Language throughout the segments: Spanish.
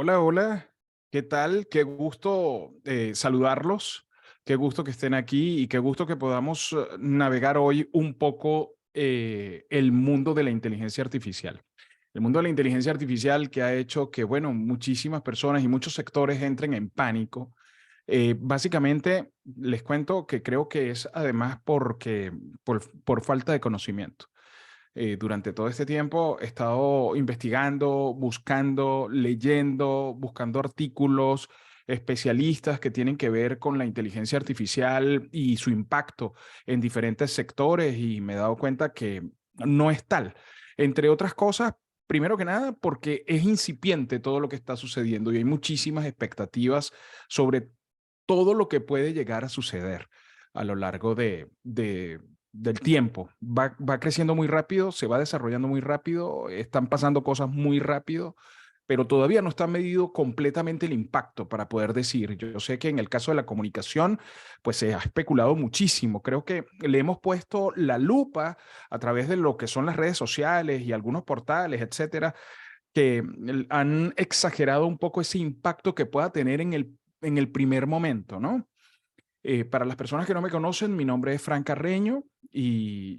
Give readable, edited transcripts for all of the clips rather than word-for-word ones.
Hola, hola, ¿qué tal? Qué gusto saludarlos, qué gusto que estén aquí y qué gusto que podamos navegar hoy un poco el mundo de la inteligencia artificial. El mundo de la inteligencia artificial que ha hecho que, bueno, muchísimas personas y muchos sectores entren en pánico. Básicamente, les cuento que creo que es además por falta de conocimiento. Durante todo este tiempo he estado investigando, buscando, leyendo, buscando artículos, especialistas que tienen que ver con la inteligencia artificial y su impacto en diferentes sectores y me he dado cuenta que no es tal. Entre otras cosas, primero que nada, porque es incipiente todo lo que está sucediendo y hay muchísimas expectativas sobre todo lo que puede llegar a suceder a lo largo del tiempo. Va creciendo muy rápido, se va desarrollando muy rápido, están pasando cosas muy rápido, pero todavía no está medido completamente el impacto para poder decir. Yo sé que en el caso de la comunicación, pues se ha especulado muchísimo. Creo que le hemos puesto la lupa a través de lo que son las redes sociales y algunos portales, etcétera, que han exagerado un poco ese impacto que pueda tener en el primer momento, ¿no? Para las personas que no me conocen, mi nombre es Fran Carreño y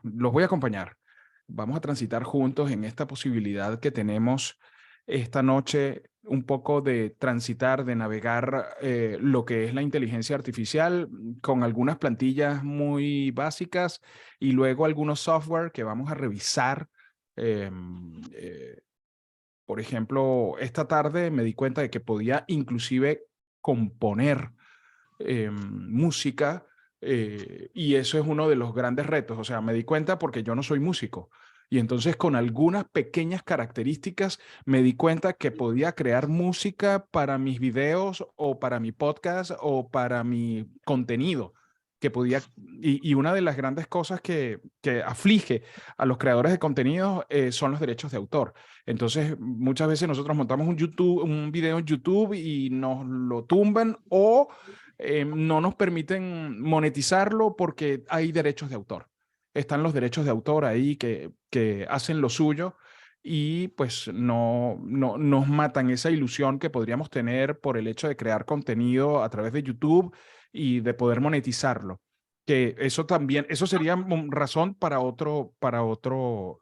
los voy a acompañar. Vamos a transitar juntos en esta posibilidad que tenemos esta noche, un poco de transitar, de navegar lo que es la inteligencia artificial con algunas plantillas muy básicas y luego algunos software que vamos a revisar. Eh, eh, por ejemplo, esta tarde me di cuenta de que podía inclusive componer música, y eso es uno de los grandes retos. O sea, me di cuenta porque yo no soy músico. Y entonces con algunas pequeñas características me di cuenta que podía crear música para mis videos o para mi podcast o para mi contenido. Que podía, y una de las grandes cosas que aflige a los creadores de contenido son los derechos de autor. Entonces, muchas veces nosotros montamos un video en YouTube y nos lo tumban o no nos permiten monetizarlo porque hay derechos de autor. Están los derechos de autor ahí que hacen lo suyo y pues no nos matan esa ilusión que podríamos tener por el hecho de crear contenido a través de YouTube y de poder monetizarlo. Que eso también, eso sería razón para otro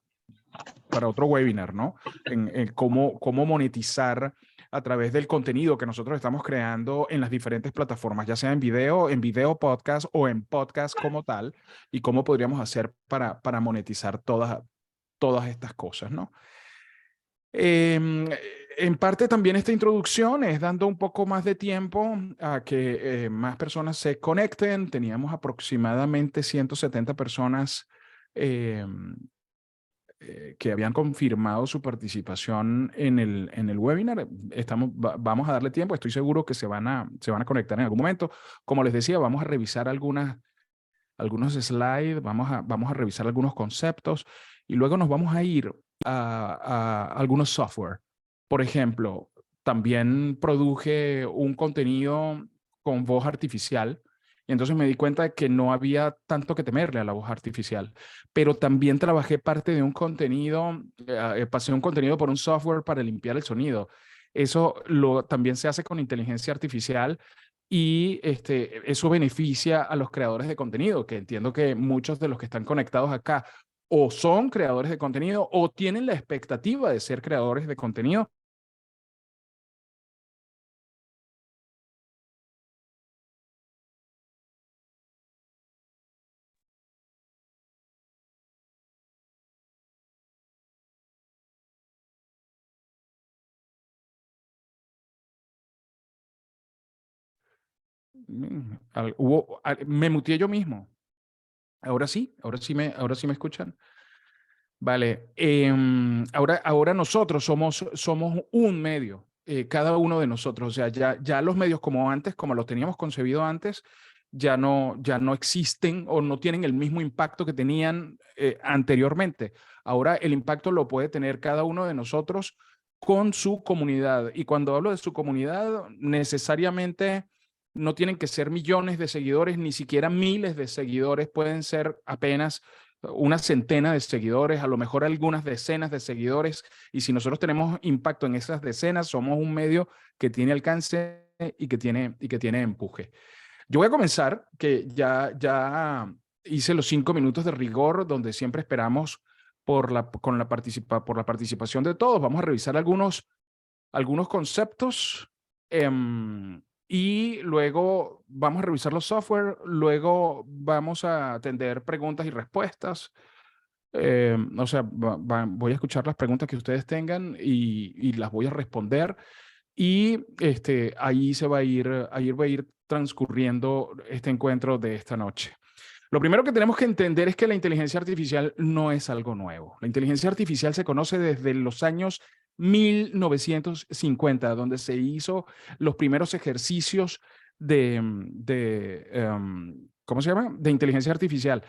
webinar, ¿no? En cómo monetizar a través del contenido que nosotros estamos creando en las diferentes plataformas, ya sea en video podcast o en podcast como tal, y cómo podríamos hacer para monetizar todas estas cosas, ¿no? Eh, en parte también esta introducción es dando un poco más de tiempo a que más personas se conecten. Teníamos aproximadamente 170 personas eh, que habían confirmado su participación en el webinar. Vamos a darle tiempo, estoy seguro que se van a conectar en algún momento. Como les decía, vamos a revisar algunos slides, vamos a revisar algunos conceptos y luego nos vamos a ir a algunos software. Por ejemplo, también produje un contenido con voz artificial y entonces me di cuenta de que no había tanto que temerle a la voz artificial, pero también trabajé parte de un contenido, pasé un contenido por un software para limpiar el sonido. También se hace con inteligencia artificial y eso beneficia a los creadores de contenido, que entiendo que muchos de los que están conectados acá o son creadores de contenido o tienen la expectativa de ser creadores de contenido. Me muteé yo mismo. Ahora sí me escuchan. Vale, ahora nosotros somos un medio, cada uno de nosotros. O sea, ya los medios como antes, como los teníamos concebido antes, ya no existen o no tienen el mismo impacto que tenían anteriormente. Ahora el impacto lo puede tener cada uno de nosotros con su comunidad. Y cuando hablo de su comunidad, necesariamente no tienen que ser millones de seguidores, ni siquiera miles de seguidores, pueden ser apenas una centena de seguidores, a lo mejor algunas decenas de seguidores, y si nosotros tenemos impacto en esas decenas, somos un medio que tiene alcance y que tiene empuje. Yo voy a comenzar, que ya hice los 5 minutos de rigor, donde siempre esperamos por la participación de todos. Vamos a revisar algunos conceptos y luego vamos a revisar los software, luego vamos a atender preguntas y respuestas. O sea, voy a escuchar las preguntas que ustedes tengan y las voy a responder. Y ahí va a ir transcurriendo este encuentro de esta noche. Lo primero que tenemos que entender es que la inteligencia artificial no es algo nuevo. La inteligencia artificial se conoce desde los años 1950, donde se hizo los primeros ejercicios ¿cómo se llama? De inteligencia artificial.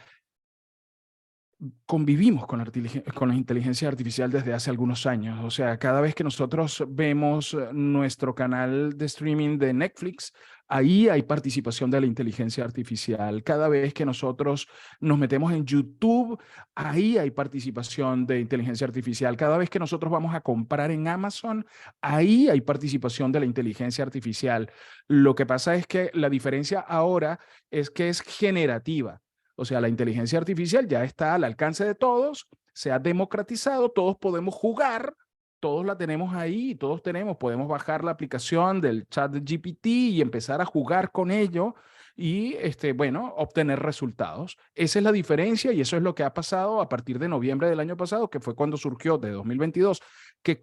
Convivimos con la inteligencia artificial desde hace algunos años. O sea, cada vez que nosotros vemos nuestro canal de streaming de Netflix, ahí hay participación de la inteligencia artificial. Cada vez que nosotros nos metemos en YouTube, ahí hay participación de inteligencia artificial. Cada vez que nosotros vamos a comprar en Amazon, ahí hay participación de la inteligencia artificial. Lo que pasa es que la diferencia ahora es que es generativa. O sea, la inteligencia artificial ya está al alcance de todos, se ha democratizado, todos podemos jugar, todos la tenemos ahí, podemos bajar la aplicación del chat de GPT y empezar a jugar con ello y, bueno, obtener resultados. Esa es la diferencia y eso es lo que ha pasado a partir de noviembre del año pasado, que fue cuando surgió, de 2022, que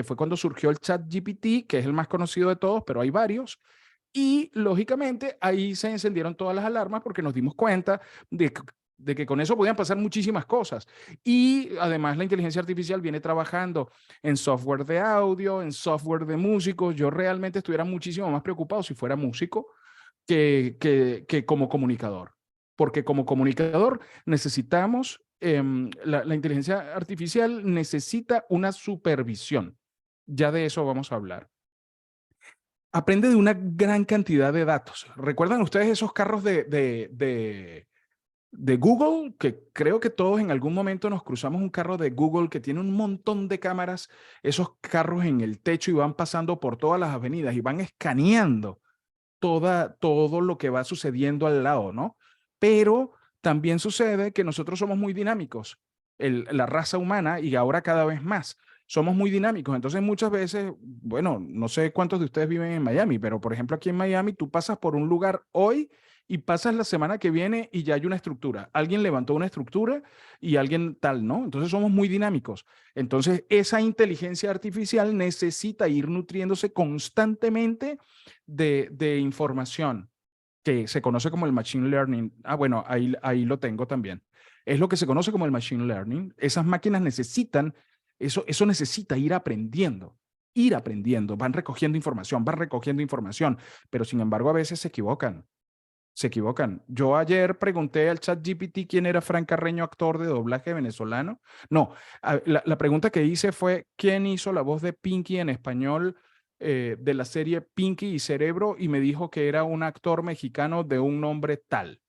fue cuando surgió el chat GPT, que es el más conocido de todos, pero hay varios. Y lógicamente ahí se encendieron todas las alarmas porque nos dimos cuenta de que con eso podían pasar muchísimas cosas. Y además la inteligencia artificial viene trabajando en software de audio, en software de músicos. Yo realmente estuviera muchísimo más preocupado si fuera músico que como comunicador. Porque como comunicador necesitamos, la inteligencia artificial necesita una supervisión. Ya de eso vamos a hablar. Aprende de una gran cantidad de datos. ¿Recuerdan ustedes esos carros de Google? Que creo que todos en algún momento nos cruzamos un carro de Google que tiene un montón de cámaras, esos carros en el techo y van pasando por todas las avenidas y van escaneando todo lo que va sucediendo al lado, ¿no? Pero también sucede que nosotros somos muy dinámicos, la raza humana, y ahora cada vez más somos muy dinámicos. Entonces muchas veces, bueno, no sé cuántos de ustedes viven en Miami, pero por ejemplo aquí en Miami tú pasas por un lugar hoy y pasas la semana que viene y ya hay una estructura. Alguien levantó una estructura y alguien tal, ¿no? Entonces somos muy dinámicos. Entonces esa inteligencia artificial necesita ir nutriéndose constantemente de información que se conoce como el Machine Learning. Ah, bueno, ahí lo tengo también. Es lo que se conoce como el Machine Learning. Esas máquinas necesitan, eso necesita ir aprendiendo, van recogiendo información, pero sin embargo a veces se equivocan. Yo ayer pregunté al chat GPT quién era Frank Carreño, actor de doblaje venezolano. No, la pregunta que hice fue quién hizo la voz de Pinky en español de la serie Pinky y Cerebro, y me dijo que era un actor mexicano de un nombre tal.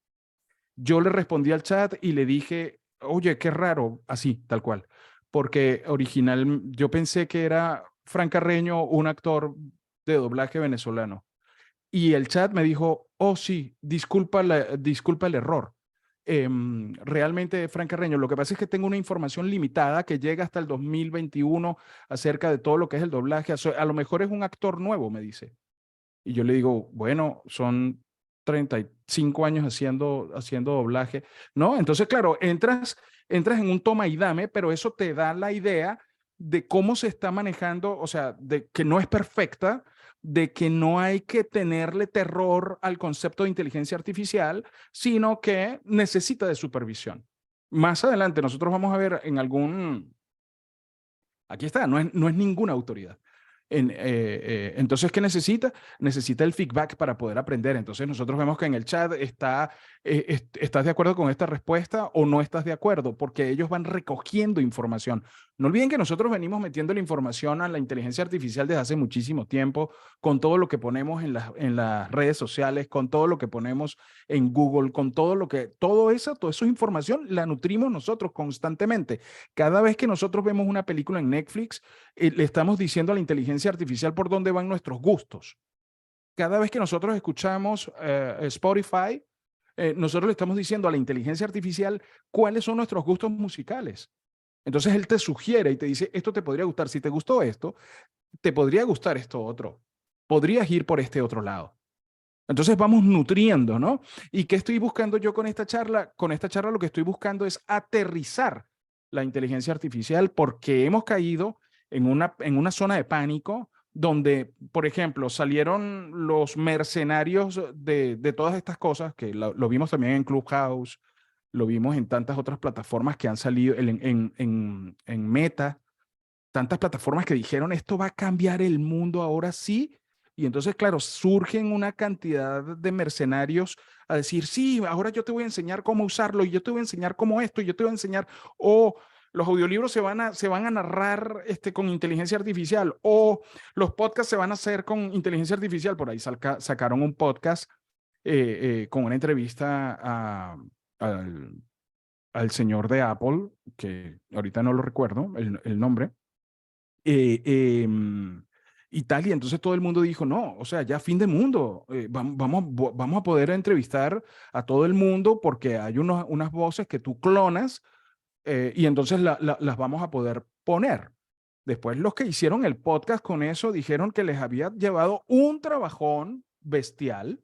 Yo le respondí al chat y le dije, oye, qué raro, así, tal cual, porque yo pensé que era Frank Carreño, un actor de doblaje venezolano. Y el chat me dijo, oh sí, disculpa el error. Realmente, Frank Carreño, lo que pasa es que tengo una información limitada que llega hasta el 2021 acerca de todo lo que es el doblaje. A lo mejor es un actor nuevo, me dice. Y yo le digo, bueno, son 35 años haciendo doblaje. No, entonces, claro, entras en un toma y dame, pero eso te da la idea de cómo se está manejando, o sea, de que no es perfecta, de que no hay que tenerle terror al concepto de inteligencia artificial, sino que necesita de supervisión. Más adelante nosotros vamos a ver aquí está, no es ninguna autoridad. Entonces, ¿qué necesita? Necesita el feedback para poder aprender. Entonces, nosotros vemos que en el chat ¿estás de acuerdo con esta respuesta o no estás de acuerdo? Porque ellos van recogiendo información. No olviden que nosotros venimos metiendo la información a la inteligencia artificial desde hace muchísimo tiempo, con todo lo que ponemos en las redes sociales, con todo lo que ponemos en Google, con toda esa información la nutrimos nosotros constantemente. Cada vez que nosotros vemos una película en Netflix, le estamos diciendo a la inteligencia artificial por dónde van nuestros gustos. Cada vez que nosotros escuchamos Spotify, nosotros le estamos diciendo a la inteligencia artificial cuáles son nuestros gustos musicales. Entonces él te sugiere y te dice, esto te podría gustar. Si te gustó esto, te podría gustar esto otro. Podrías ir por este otro lado. Entonces vamos nutriendo, ¿no? ¿Y qué estoy buscando yo con esta charla? Con esta charla lo que estoy buscando es aterrizar la inteligencia artificial porque hemos caído en una zona de pánico donde, por ejemplo, salieron los mercenarios de todas estas cosas, que lo vimos también en Clubhouse, lo vimos en tantas otras plataformas que han salido, en Meta, tantas plataformas que dijeron esto va a cambiar el mundo ahora sí. Y entonces, claro, surgen una cantidad de mercenarios a decir, sí, ahora yo te voy a enseñar cómo usarlo y yo te voy a enseñar cómo esto y yo te voy a enseñar, o los audiolibros se van a narrar con inteligencia artificial, o los podcasts se van a hacer con inteligencia artificial. Por ahí sacaron un podcast con una entrevista al, al señor de Apple, que ahorita no lo recuerdo el nombre, eh, eh, y tal, y entonces todo el mundo dijo, no, o sea, ya fin de mundo, vamos a poder entrevistar a todo el mundo porque hay unas voces que tú clonas y entonces las vamos a poder poner. Después los que hicieron el podcast con eso dijeron que les había llevado un trabajón bestial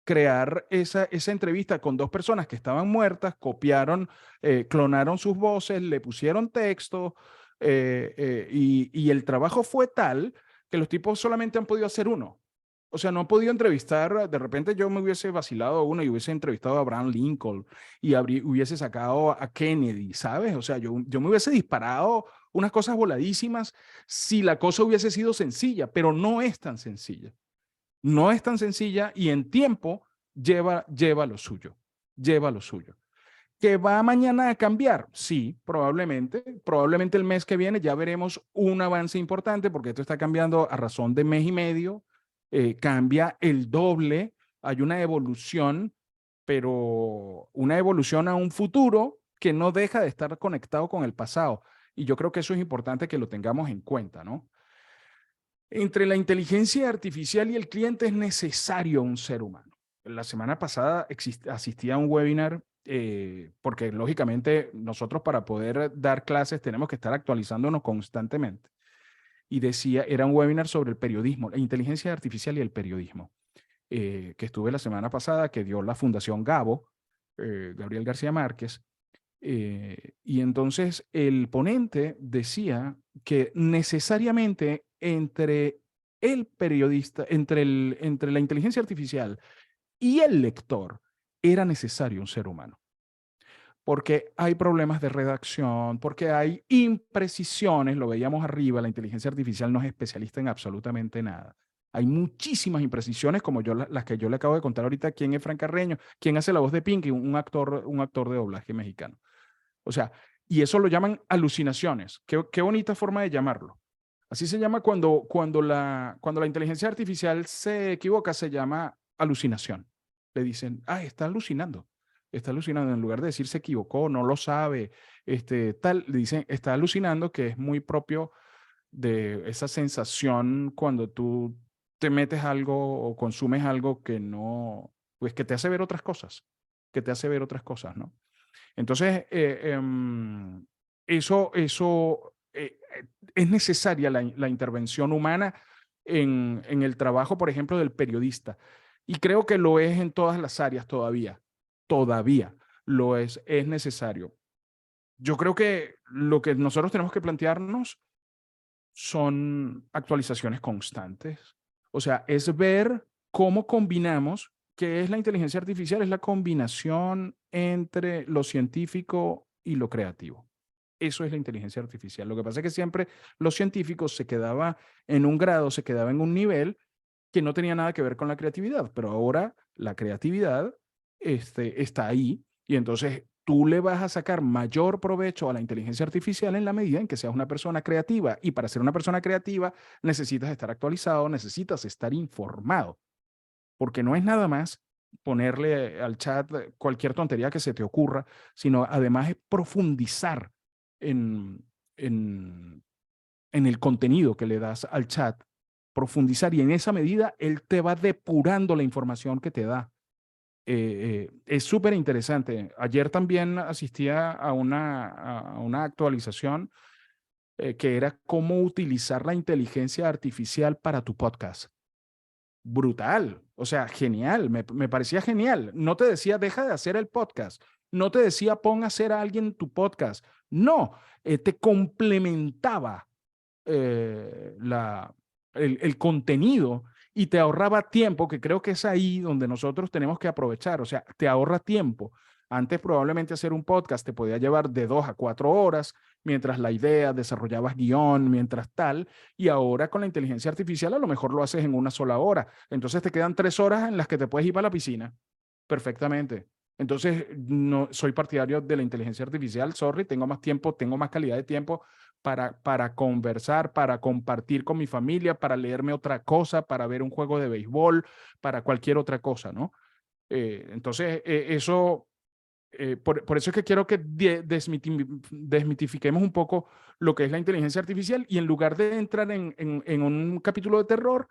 crear esa entrevista con dos personas que estaban muertas, copiaron, clonaron sus voces, le pusieron texto y el trabajo fue tal que los tipos solamente han podido hacer uno. O sea, no han podido entrevistar, de repente yo me hubiese vacilado a uno y hubiese entrevistado a Abraham Lincoln y hubiese sacado a Kennedy, ¿sabes? O sea, yo me hubiese disparado unas cosas voladísimas si la cosa hubiese sido sencilla, pero no es tan sencilla. No es tan sencilla y en tiempo lleva lo suyo, lleva lo suyo. ¿Que va mañana a cambiar? Sí, probablemente el mes que viene ya veremos un avance importante porque esto está cambiando a razón de mes y medio, cambia el doble, hay una evolución, pero una evolución a un futuro que no deja de estar conectado con el pasado. Y yo creo que eso es importante que lo tengamos en cuenta, ¿no? Entre la inteligencia artificial y el cliente es necesario un ser humano. La semana pasada asistí a un webinar porque lógicamente nosotros para poder dar clases tenemos que estar actualizándonos constantemente. Y era un webinar sobre el periodismo, la inteligencia artificial y el periodismo, que estuve la semana pasada, que dio la Fundación Gabo, Gabriel García Márquez. Y entonces el ponente decía que necesariamente entre el periodista, entre la inteligencia artificial y el lector, era necesario un ser humano. Porque hay problemas de redacción, porque hay imprecisiones, lo veíamos arriba, la inteligencia artificial no es especialista en absolutamente nada. Hay muchísimas imprecisiones, como las que yo le acabo de contar ahorita, quién es Fran Carreño, quién hace la voz de Pinky, un actor de doblaje mexicano. O sea, y eso lo llaman alucinaciones. Qué bonita forma de llamarlo. Así se llama cuando la inteligencia artificial se equivoca, se llama alucinación. Le dicen, está alucinando. Está alucinando. En lugar de decir se equivocó, no lo sabe, tal, le dicen, está alucinando, que es muy propio de esa sensación cuando tú te metes algo o consumes algo que no, pues que te hace ver otras cosas, ¿no? Entonces, es necesaria la intervención humana en el trabajo, por ejemplo, del periodista. Y creo que lo es en todas las áreas todavía lo es necesario. Yo creo que lo que nosotros tenemos que plantearnos son actualizaciones constantes. O sea, es ver cómo combinamos, qué es la inteligencia artificial, es la combinación entre lo científico y lo creativo. Eso es la inteligencia artificial. Lo que pasa es que siempre los científicos se quedaban en un grado, se quedaban en un nivel que no tenía nada que ver con la creatividad, pero ahora la creatividad está ahí y entonces tú le vas a sacar mayor provecho a la inteligencia artificial en la medida en que seas una persona creativa y para ser una persona creativa necesitas estar actualizado, necesitas estar informado, porque no es nada más ponerle al chat cualquier tontería que se te ocurra, sino además es profundizar en, en, en el contenido que le das al chat, profundizar y en esa medida él te va depurando la información que te da. Es súper interesante. Ayer también asistía a una actualización que era cómo utilizar la inteligencia artificial para tu podcast. Brutal, o sea, genial, me parecía genial. No te decía, deja de hacer el podcast, no te decía, pon a hacer a alguien tu podcast, no, te complementaba el contenido y te ahorraba tiempo, que creo que es ahí donde nosotros tenemos que aprovechar, o sea, te ahorra tiempo. Antes probablemente hacer un podcast te podía llevar de 2 a 4 horas, mientras la idea, desarrollabas guión, mientras tal, y ahora con la inteligencia artificial a lo mejor lo haces en una sola hora. Entonces te quedan 3 horas en las que te puedes ir para la piscina perfectamente. Entonces, no soy partidario de la inteligencia artificial, sorry, tengo más tiempo, tengo más calidad de tiempo para conversar, para compartir con mi familia, para leerme otra cosa, para ver un juego de béisbol, para cualquier otra cosa, ¿no? Entonces, por eso es que quiero que desmitifiquemos un poco lo que es la inteligencia artificial y en lugar de entrar en un capítulo de terror,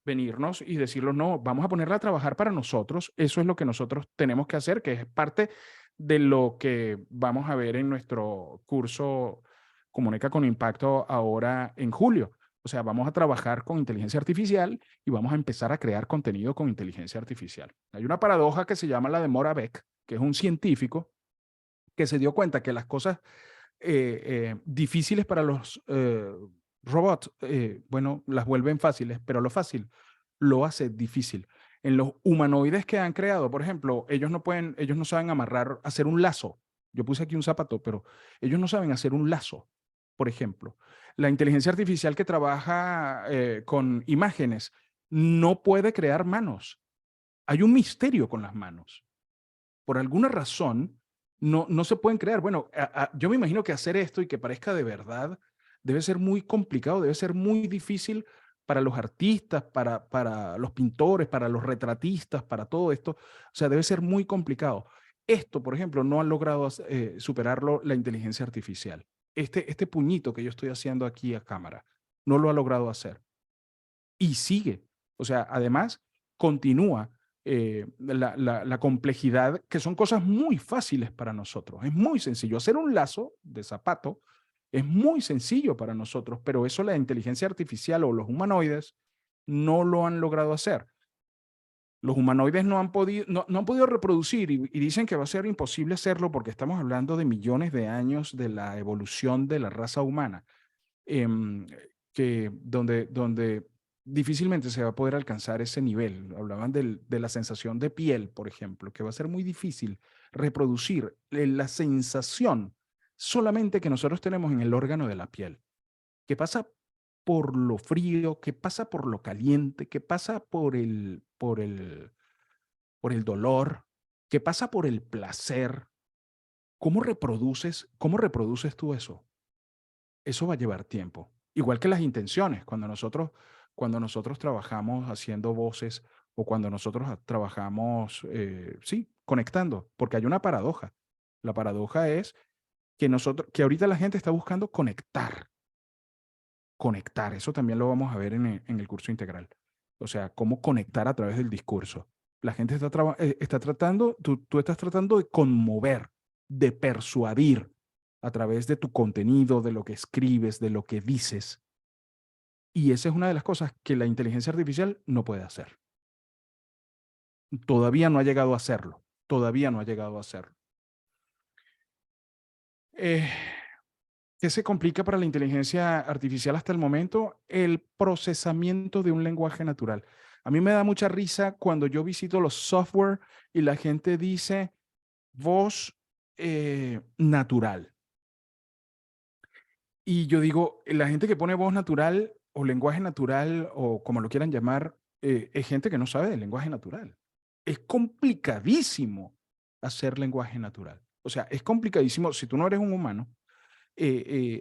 venirnos y decirlo, no, vamos a ponerla a trabajar para nosotros. Eso es lo que nosotros tenemos que hacer, que es parte de lo que vamos a ver en nuestro curso Comunica con Impacto ahora en julio. O sea, vamos a trabajar con inteligencia artificial y vamos a empezar a crear contenido con inteligencia artificial. Hay una paradoja que se llama la de Moravec, que es un científico que se dio cuenta que las cosas difíciles para los robots, bueno, las vuelven fáciles, pero lo fácil lo hace difícil. En los humanoides que han creado, por ejemplo, ellos no saben amarrar, hacer un lazo. Yo puse aquí un zapato, pero ellos no saben hacer un lazo, por ejemplo. La inteligencia artificial que trabaja con imágenes no puede crear manos. Hay un misterio con las manos. Por alguna razón, no se pueden crear. Bueno, yo me imagino que hacer esto y que parezca de verdad debe ser muy complicado, debe ser muy difícil para los artistas, para los pintores, para los retratistas, para todo esto. O sea, debe ser muy complicado. Esto, por ejemplo, no ha logrado superarlo la inteligencia artificial. Este puñito que yo estoy haciendo aquí a cámara, no lo ha logrado hacer. Y sigue. O sea, además, continúa la complejidad, que son cosas muy fáciles para nosotros. Es muy sencillo. Hacer un lazo de zapato es muy sencillo para nosotros, pero eso la inteligencia artificial o los humanoides no lo han logrado hacer. Los humanoides no han podido reproducir y dicen que va a ser imposible hacerlo porque estamos hablando de millones de años de la evolución de la raza humana, em, donde difícilmente se va a poder alcanzar ese nivel. Hablaban de la sensación de piel, por ejemplo, que va a ser muy difícil reproducir la sensación solamente que nosotros tenemos en el órgano de la piel, que pasa por lo frío, que pasa por lo caliente, que pasa por el dolor, que pasa por el placer. Cómo reproduces tú eso? Eso va a llevar tiempo. Igual que las intenciones, cuando nosotros trabajamos haciendo voces o cuando nosotros trabajamos, sí, conectando, porque hay una paradoja. La paradoja es que ahorita la gente está buscando conectar. Eso también lo vamos a ver en el curso integral. O sea, cómo conectar a través del discurso. La gente está tratando, tú estás tratando de conmover, de persuadir a través de tu contenido, de lo que escribes, de lo que dices. Y esa es una de las cosas que la inteligencia artificial no puede hacer. Todavía no ha llegado a hacerlo. Todavía no ha llegado a hacerlo. Eh, ¿Qué se complica para la inteligencia artificial hasta el momento? El procesamiento de un lenguaje natural. A mí me da mucha risa cuando yo visito los software y la gente dice voz natural. Y yo digo, la gente que pone voz natural o lenguaje natural o como lo quieran llamar, es gente que no sabe del lenguaje natural. Es complicadísimo hacer lenguaje natural. O sea, es complicadísimo si tú no eres un humano,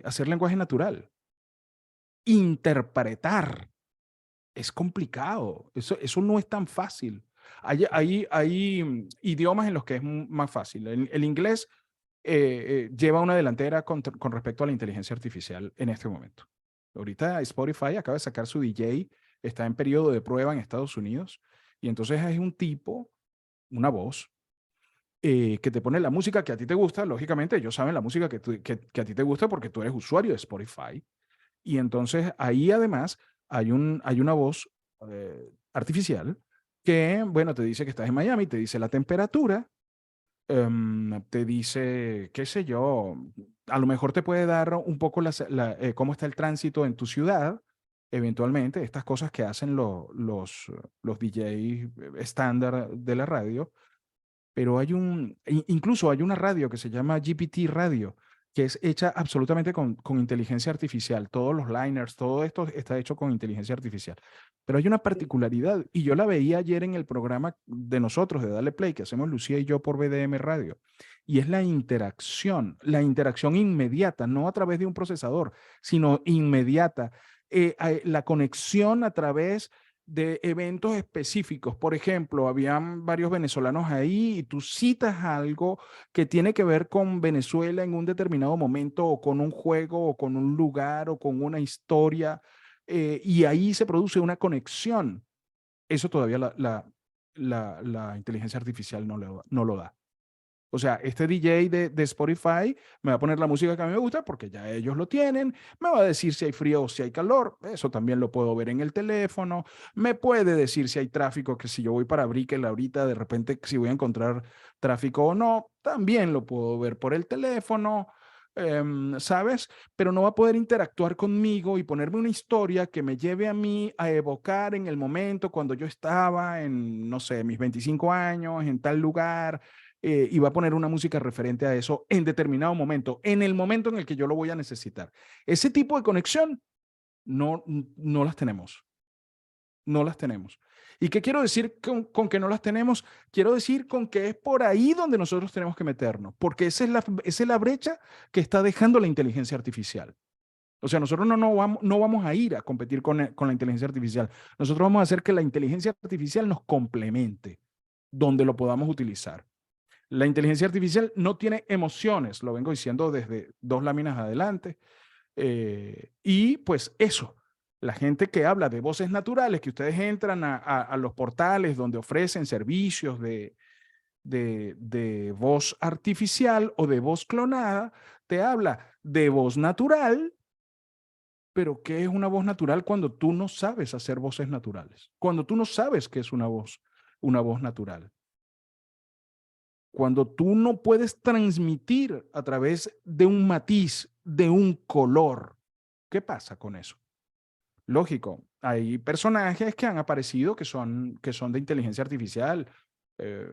hacer lenguaje natural. Interpretar es complicado. Eso no es tan fácil. Hay idiomas en los que es más fácil. El inglés lleva una delantera con respecto a la inteligencia artificial en este momento. Ahorita Spotify acaba de sacar su DJ, está en periodo de prueba en Estados Unidos, y entonces es un tipo, una voz, que te pone la música que a ti te gusta. Lógicamente, ellos saben la música que a ti te gusta porque tú eres usuario de Spotify. Y entonces ahí además hay una voz artificial que, bueno, te dice que estás en Miami, te dice la temperatura, te dice, qué sé yo, a lo mejor te puede dar un poco cómo está el tránsito en tu ciudad, eventualmente, estas cosas que hacen los DJ estándar de la radio, pero incluso hay una radio que se llama GPT Radio, que es hecha absolutamente con inteligencia artificial. Todos los liners, todo esto está hecho con inteligencia artificial. Pero hay una particularidad, y yo la veía ayer en el programa de nosotros, de Dale Play, que hacemos Lucía y yo por BDM Radio, y es la interacción inmediata, no a través de un procesador, sino inmediata. La conexión a través de eventos específicos. Por ejemplo, habían varios venezolanos ahí y tú citas algo que tiene que ver con Venezuela en un determinado momento o con un juego o con un lugar o con una historia, y ahí se produce una conexión. Eso todavía la inteligencia artificial no lo da. O sea, este DJ de Spotify me va a poner la música que a mí me gusta porque ya ellos lo tienen, me va a decir si hay frío o si hay calor, eso también lo puedo ver en el teléfono, me puede decir si hay tráfico, que si yo voy para Brickell ahorita, de repente si voy a encontrar tráfico o no, también lo puedo ver por el teléfono, ¿sabes? Pero no va a poder interactuar conmigo y ponerme una historia que me lleve a mí a evocar en el momento cuando yo estaba en, no sé, mis 25 años, en tal lugar, y va a poner una música referente a eso en determinado momento, en el momento en el que yo lo voy a necesitar. Ese tipo de conexión no las tenemos, no las tenemos. ¿Y qué quiero decir con que no las tenemos? Quiero decir con que es por ahí donde nosotros tenemos que meternos, porque esa es la brecha que está dejando la inteligencia artificial. O sea, nosotros no vamos a ir a competir con la inteligencia artificial. Nosotros vamos a hacer que la inteligencia artificial nos complemente donde lo podamos utilizar. La inteligencia artificial no tiene emociones, lo vengo diciendo desde 2 láminas adelante. Y pues eso, la gente que habla de voces naturales, que ustedes entran a los portales donde ofrecen servicios de voz artificial o de voz clonada, te habla de voz natural, pero ¿qué es una voz natural cuando tú no sabes hacer voces naturales? Cuando tú no sabes qué es una voz natural. Cuando tú no puedes transmitir a través de un matiz, de un color, ¿qué pasa con eso? Lógico, hay personajes que han aparecido que son de inteligencia artificial.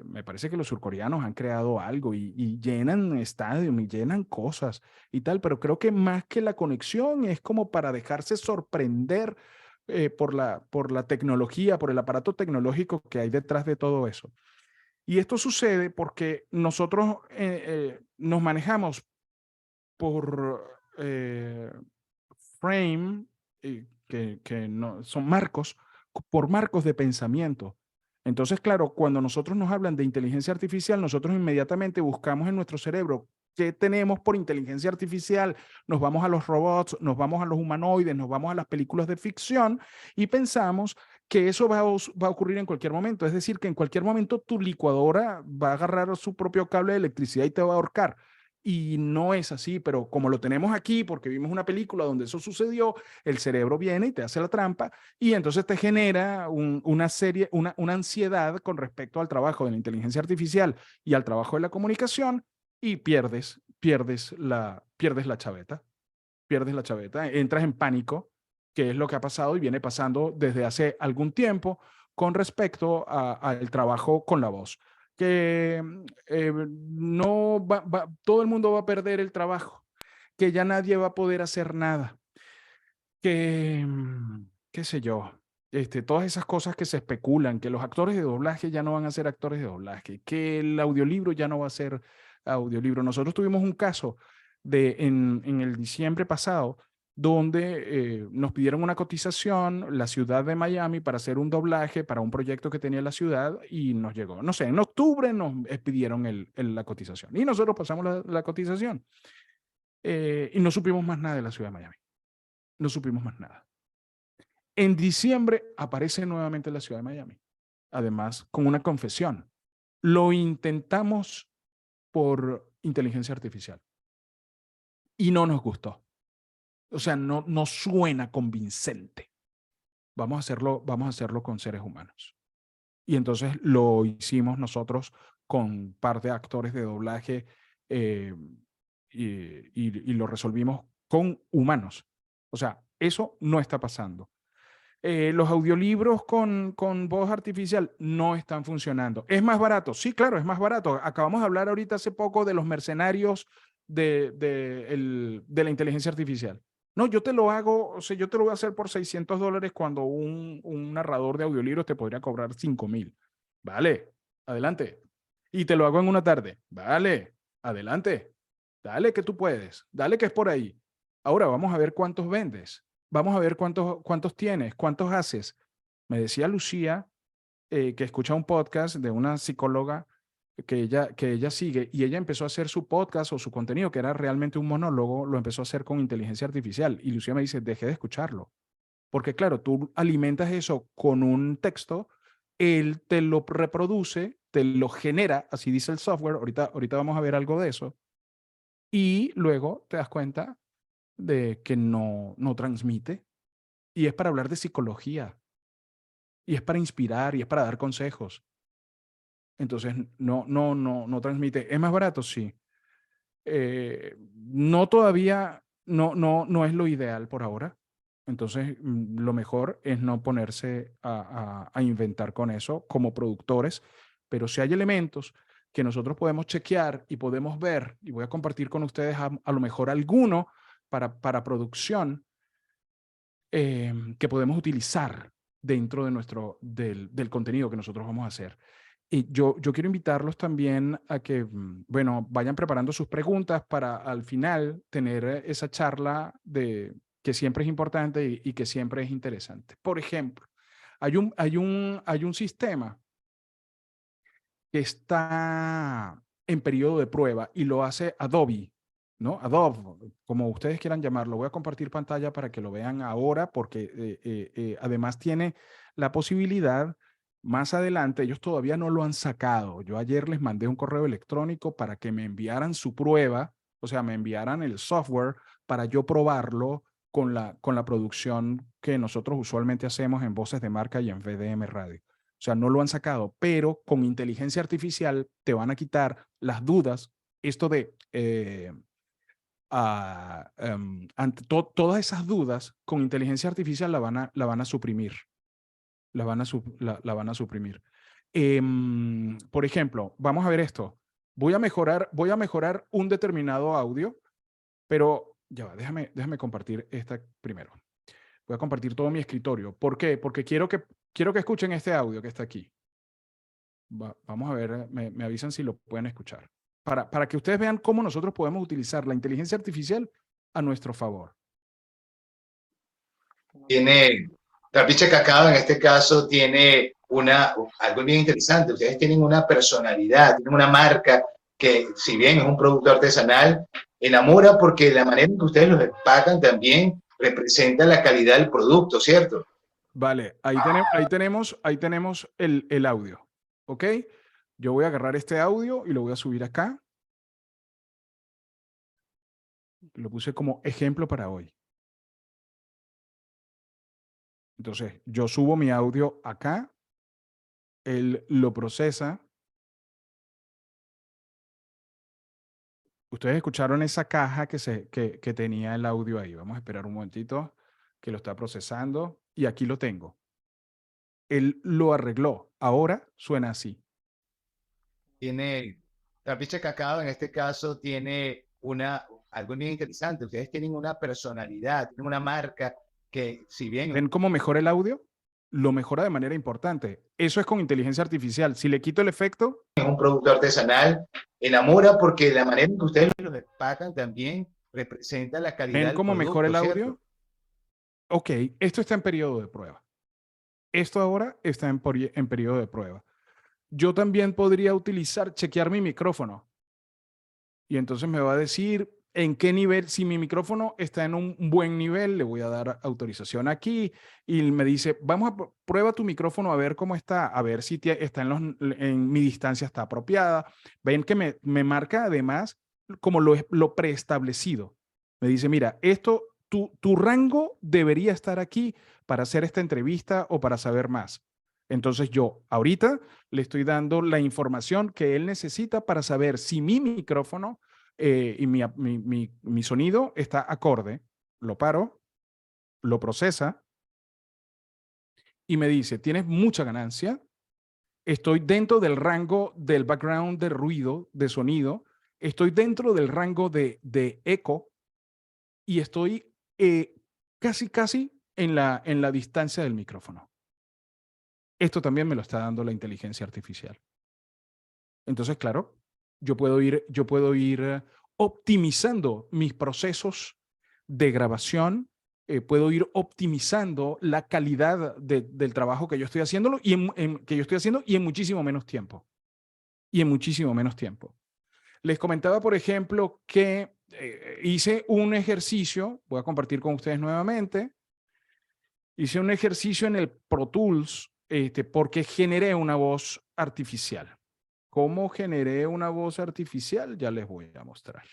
Me parece que los surcoreanos han creado algo y llenan estadios y llenan cosas y tal, pero creo que más que la conexión es como para dejarse sorprender por la tecnología, por el aparato tecnológico que hay detrás de todo eso. Y esto sucede porque nosotros nos manejamos por frame, que no, son marcos, por marcos de pensamiento. Entonces, claro, cuando nosotros nos hablan de inteligencia artificial, nosotros inmediatamente buscamos en nuestro cerebro qué tenemos por inteligencia artificial, nos vamos a los robots, nos vamos a los humanoides, nos vamos a las películas de ficción y pensamos que eso va a ocurrir en cualquier momento. Es decir, que en cualquier momento tu licuadora va a agarrar su propio cable de electricidad y te va a ahorcar. Y no es así, pero como lo tenemos aquí, porque vimos una película donde eso sucedió, el cerebro viene y te hace la trampa y entonces te genera una ansiedad con respecto al trabajo de la inteligencia artificial y al trabajo de la comunicación y pierdes la chaveta, entras en pánico, que es lo que ha pasado y viene pasando desde hace algún tiempo con respecto al trabajo con la voz. Que no todo el mundo va a perder el trabajo, que ya nadie va a poder hacer nada, que, qué sé yo, todas esas cosas que se especulan, que los actores de doblaje ya no van a ser actores de doblaje, que el audiolibro ya no va a ser audiolibro. Nosotros tuvimos un caso en el diciembre pasado donde nos pidieron una cotización la ciudad de Miami para hacer un doblaje para un proyecto que tenía la ciudad y nos llegó, no sé, en octubre nos pidieron la cotización y nosotros pasamos la cotización y no supimos más nada de la ciudad de Miami, no supimos más nada. En diciembre aparece nuevamente la ciudad de Miami, además con una confesión. Lo intentamos por inteligencia artificial y no nos gustó. O sea, no suena convincente. Vamos a hacerlo con seres humanos. Y entonces lo hicimos nosotros con par de actores de doblaje eh, y lo resolvimos con humanos. O sea, eso no está pasando. Los audiolibros con voz artificial no están funcionando. ¿Es más barato? Sí, claro, es más barato. Acabamos de hablar ahorita hace poco de los mercenarios de la inteligencia artificial. No, yo te lo hago, o sea, yo te lo voy a hacer por $600 cuando un narrador de audiolibros te podría cobrar 5,000. Vale, adelante. Y te lo hago en una tarde. Vale, adelante. Dale que tú puedes. Dale que es por ahí. Ahora vamos a ver cuántos vendes. Vamos a ver cuántos tienes, cuántos haces. Me decía Lucía que escucha un podcast de una psicóloga que ella sigue y ella empezó a hacer su podcast o su contenido, que era realmente un monólogo, lo empezó a hacer con inteligencia artificial. Y Lucía me dice, deje de escucharlo. Porque claro, tú alimentas eso con un texto, él te lo reproduce, te lo genera, así dice el software, ahorita vamos a ver algo de eso, y luego te das cuenta de que no transmite. Y es para hablar de psicología, y es para inspirar, y es para dar consejos. Entonces, no transmite. ¿Es más barato? Sí. No todavía, no es lo ideal por ahora. Entonces, lo mejor es no ponerse a inventar con eso como productores, pero si hay elementos que nosotros podemos chequear y podemos ver, y voy a compartir con ustedes a lo mejor alguno para producción, que podemos utilizar dentro del contenido que nosotros vamos a hacer. Y yo quiero invitarlos también a que, bueno, vayan preparando sus preguntas para al final tener esa charla que siempre es importante y que siempre es interesante. Por ejemplo, hay un sistema que está en periodo de prueba y lo hace Adobe, ¿no? Adobe, como ustedes quieran llamarlo. Voy a compartir pantalla para que lo vean ahora porque además tiene la posibilidad, más adelante, ellos todavía no lo han sacado. Yo ayer les mandé un correo electrónico para que me enviaran su prueba, o sea, me enviaran el software para yo probarlo con la producción que nosotros usualmente hacemos en Voces de Marca y en VDM Radio. O sea, no lo han sacado, pero con inteligencia artificial te van a quitar las dudas. Esto de, ante todas esas dudas, con inteligencia artificial la van a suprimir. La van a suprimir. Por ejemplo, vamos a ver esto. Voy a mejorar un determinado audio, pero ya va, déjame compartir esta primero. Voy a compartir todo mi escritorio. ¿Por qué? Porque quiero que escuchen este audio que está aquí. Vamos a ver, me avisan si lo pueden escuchar. Para que ustedes vean cómo nosotros podemos utilizar la inteligencia artificial a nuestro favor. Tiene, la picha cacao en este caso tiene algo bien interesante. Ustedes tienen una personalidad, tienen una marca que, si bien es un producto artesanal, enamora porque la manera en que ustedes los empacan también representa la calidad del producto, ¿cierto? Vale, ahí tenemos el audio. ¿Ok? Yo voy a agarrar este audio y lo voy a subir acá. Lo puse como ejemplo para hoy. Entonces, yo subo mi audio acá, él lo procesa. Ustedes escucharon esa caja que tenía el audio ahí. Vamos a esperar un momentito que lo está procesando. Y aquí lo tengo. Él lo arregló. Ahora suena así. Tiene, la picha cacao en este caso tiene algo bien interesante, ustedes tienen una personalidad, tienen una marca que si bien ¿Ven cómo mejora el audio? Lo mejora de manera importante. Eso es con inteligencia artificial. Si le quito el efecto, es un producto artesanal, enamora porque la manera en que ustedes lo empacan también representa la calidad ¿ven del cómo mejora producto, el ¿cierto? audio? Ok, esto está en periodo de prueba. Esto ahora está en periodo de prueba. Yo también podría utilizar, chequear mi micrófono. Y entonces me va a decir en qué nivel, si mi micrófono está en un buen nivel, le voy a dar autorización aquí y me dice, vamos a prueba tu micrófono a ver cómo está, a ver si está en mi distancia está apropiada. Ven que me marca además como lo preestablecido. Me dice, mira, esto, tu rango debería estar aquí para hacer esta entrevista o para saber más. Entonces yo ahorita le estoy dando la información que él necesita para saber si mi micrófono y mi sonido está acorde. Lo paro, lo procesa y me dice, tienes mucha ganancia, estoy dentro del rango del background de ruido, de sonido, estoy dentro del rango de eco y estoy casi en la distancia del micrófono. Esto también me lo está dando la inteligencia artificial. Entonces, claro, yo puedo ir optimizando mis procesos de grabación, puedo ir optimizando la calidad del trabajo que yo estoy haciéndolo que yo estoy haciendo y en muchísimo menos tiempo. Y en muchísimo menos tiempo. Les comentaba, por ejemplo, que hice un ejercicio, voy a compartir con ustedes nuevamente, hice un ejercicio en el Pro Tools porque generé una voz artificial. ¿Cómo generé una voz artificial? Ya les voy a mostrar.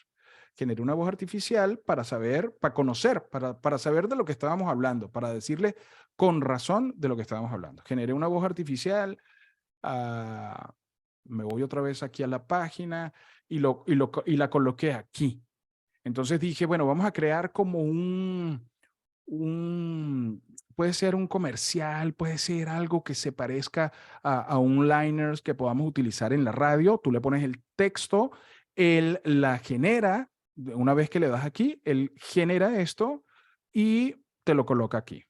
Generé una voz artificial para saber, para conocer, para saber de lo que estábamos hablando, para decirle con razón de lo que estábamos hablando. Generé una voz artificial, me voy otra vez aquí a la página y la coloqué aquí. Entonces dije, bueno, vamos a crear como puede ser un comercial, puede ser algo que se parezca a un liners que podamos utilizar en la radio. Tú le pones el texto, él la genera, una vez que le das aquí, él genera esto y te lo coloca aquí.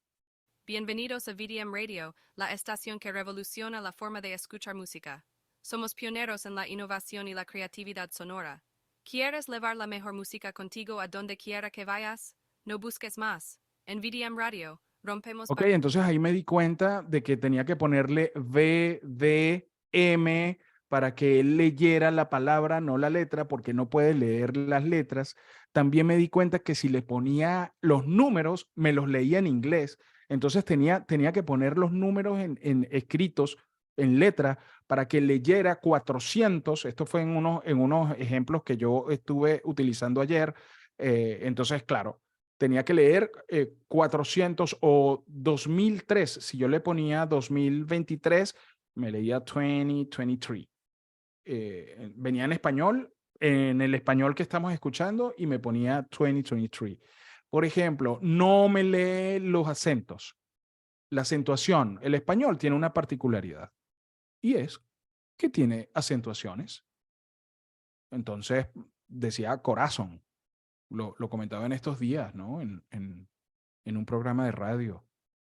Bienvenidos a VDM Radio, la estación que revoluciona la forma de escuchar música. Somos pioneros en la innovación y la creatividad sonora. ¿Quieres llevar la mejor música contigo a donde quiera que vayas? No busques más. En VDM Radio, rompemos... Ok, entonces ahí me di cuenta de que tenía que ponerle VDM para que él leyera la palabra, no la letra, porque no puede leer las letras. También me di cuenta que si le ponía los números, me los leía en inglés. Entonces tenía que poner los números en escritos en letra para que leyera 400. Esto fue en unos ejemplos que yo estuve utilizando ayer. Entonces, claro, tenía que leer 400 o 2003. Si yo le ponía 2023, me leía 2023. Venía en español, en el español que estamos escuchando, y me ponía 2023. Por ejemplo, no me lee los acentos. La acentuación, el español tiene una particularidad y es que tiene acentuaciones. Entonces decía corazón. Lo comentaba en estos días, ¿no? En un programa de radio,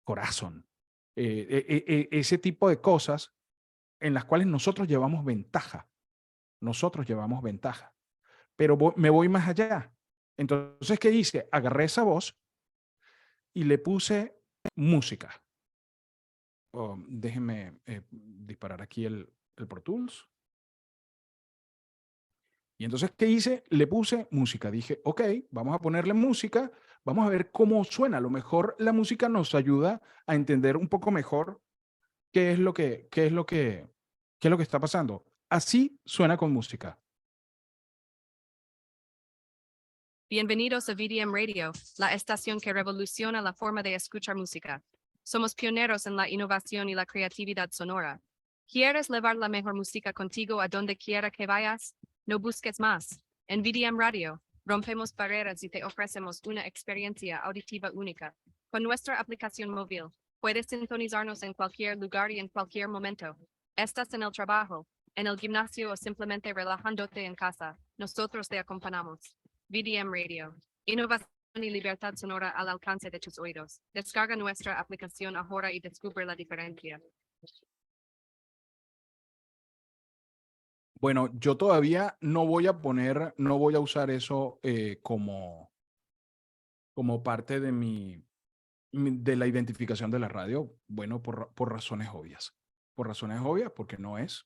Corazón. Ese tipo de cosas en las cuales nosotros llevamos ventaja. Nosotros llevamos ventaja. Pero me voy más allá. Entonces, ¿qué hice? Agarré esa voz y le puse música. Déjenme disparar aquí el Pro Tools. Y entonces, ¿qué hice? Le puse música. Dije, ok, vamos a ponerle música, vamos a ver cómo suena. A lo mejor la música nos ayuda a entender un poco mejor qué es lo que está pasando. Así suena con música. Bienvenidos a VDM Radio, la estación que revoluciona la forma de escuchar música. Somos pioneros en la innovación y la creatividad sonora. ¿Quieres llevar la mejor música contigo a donde quiera que vayas? No busques más. En VDM Radio, rompemos barreras y te ofrecemos una experiencia auditiva única. Con nuestra aplicación móvil, puedes sintonizarnos en cualquier lugar y en cualquier momento. Estás en el trabajo, en el gimnasio o simplemente relajándote en casa. Nosotros te acompañamos. VDM Radio. Innovación y libertad sonora al alcance de tus oídos. Descarga nuestra aplicación ahora y descubre la diferencia. Bueno, yo todavía no voy a usar eso como parte de de la identificación de la radio. Bueno, por razones obvias. Por razones obvias, porque no es.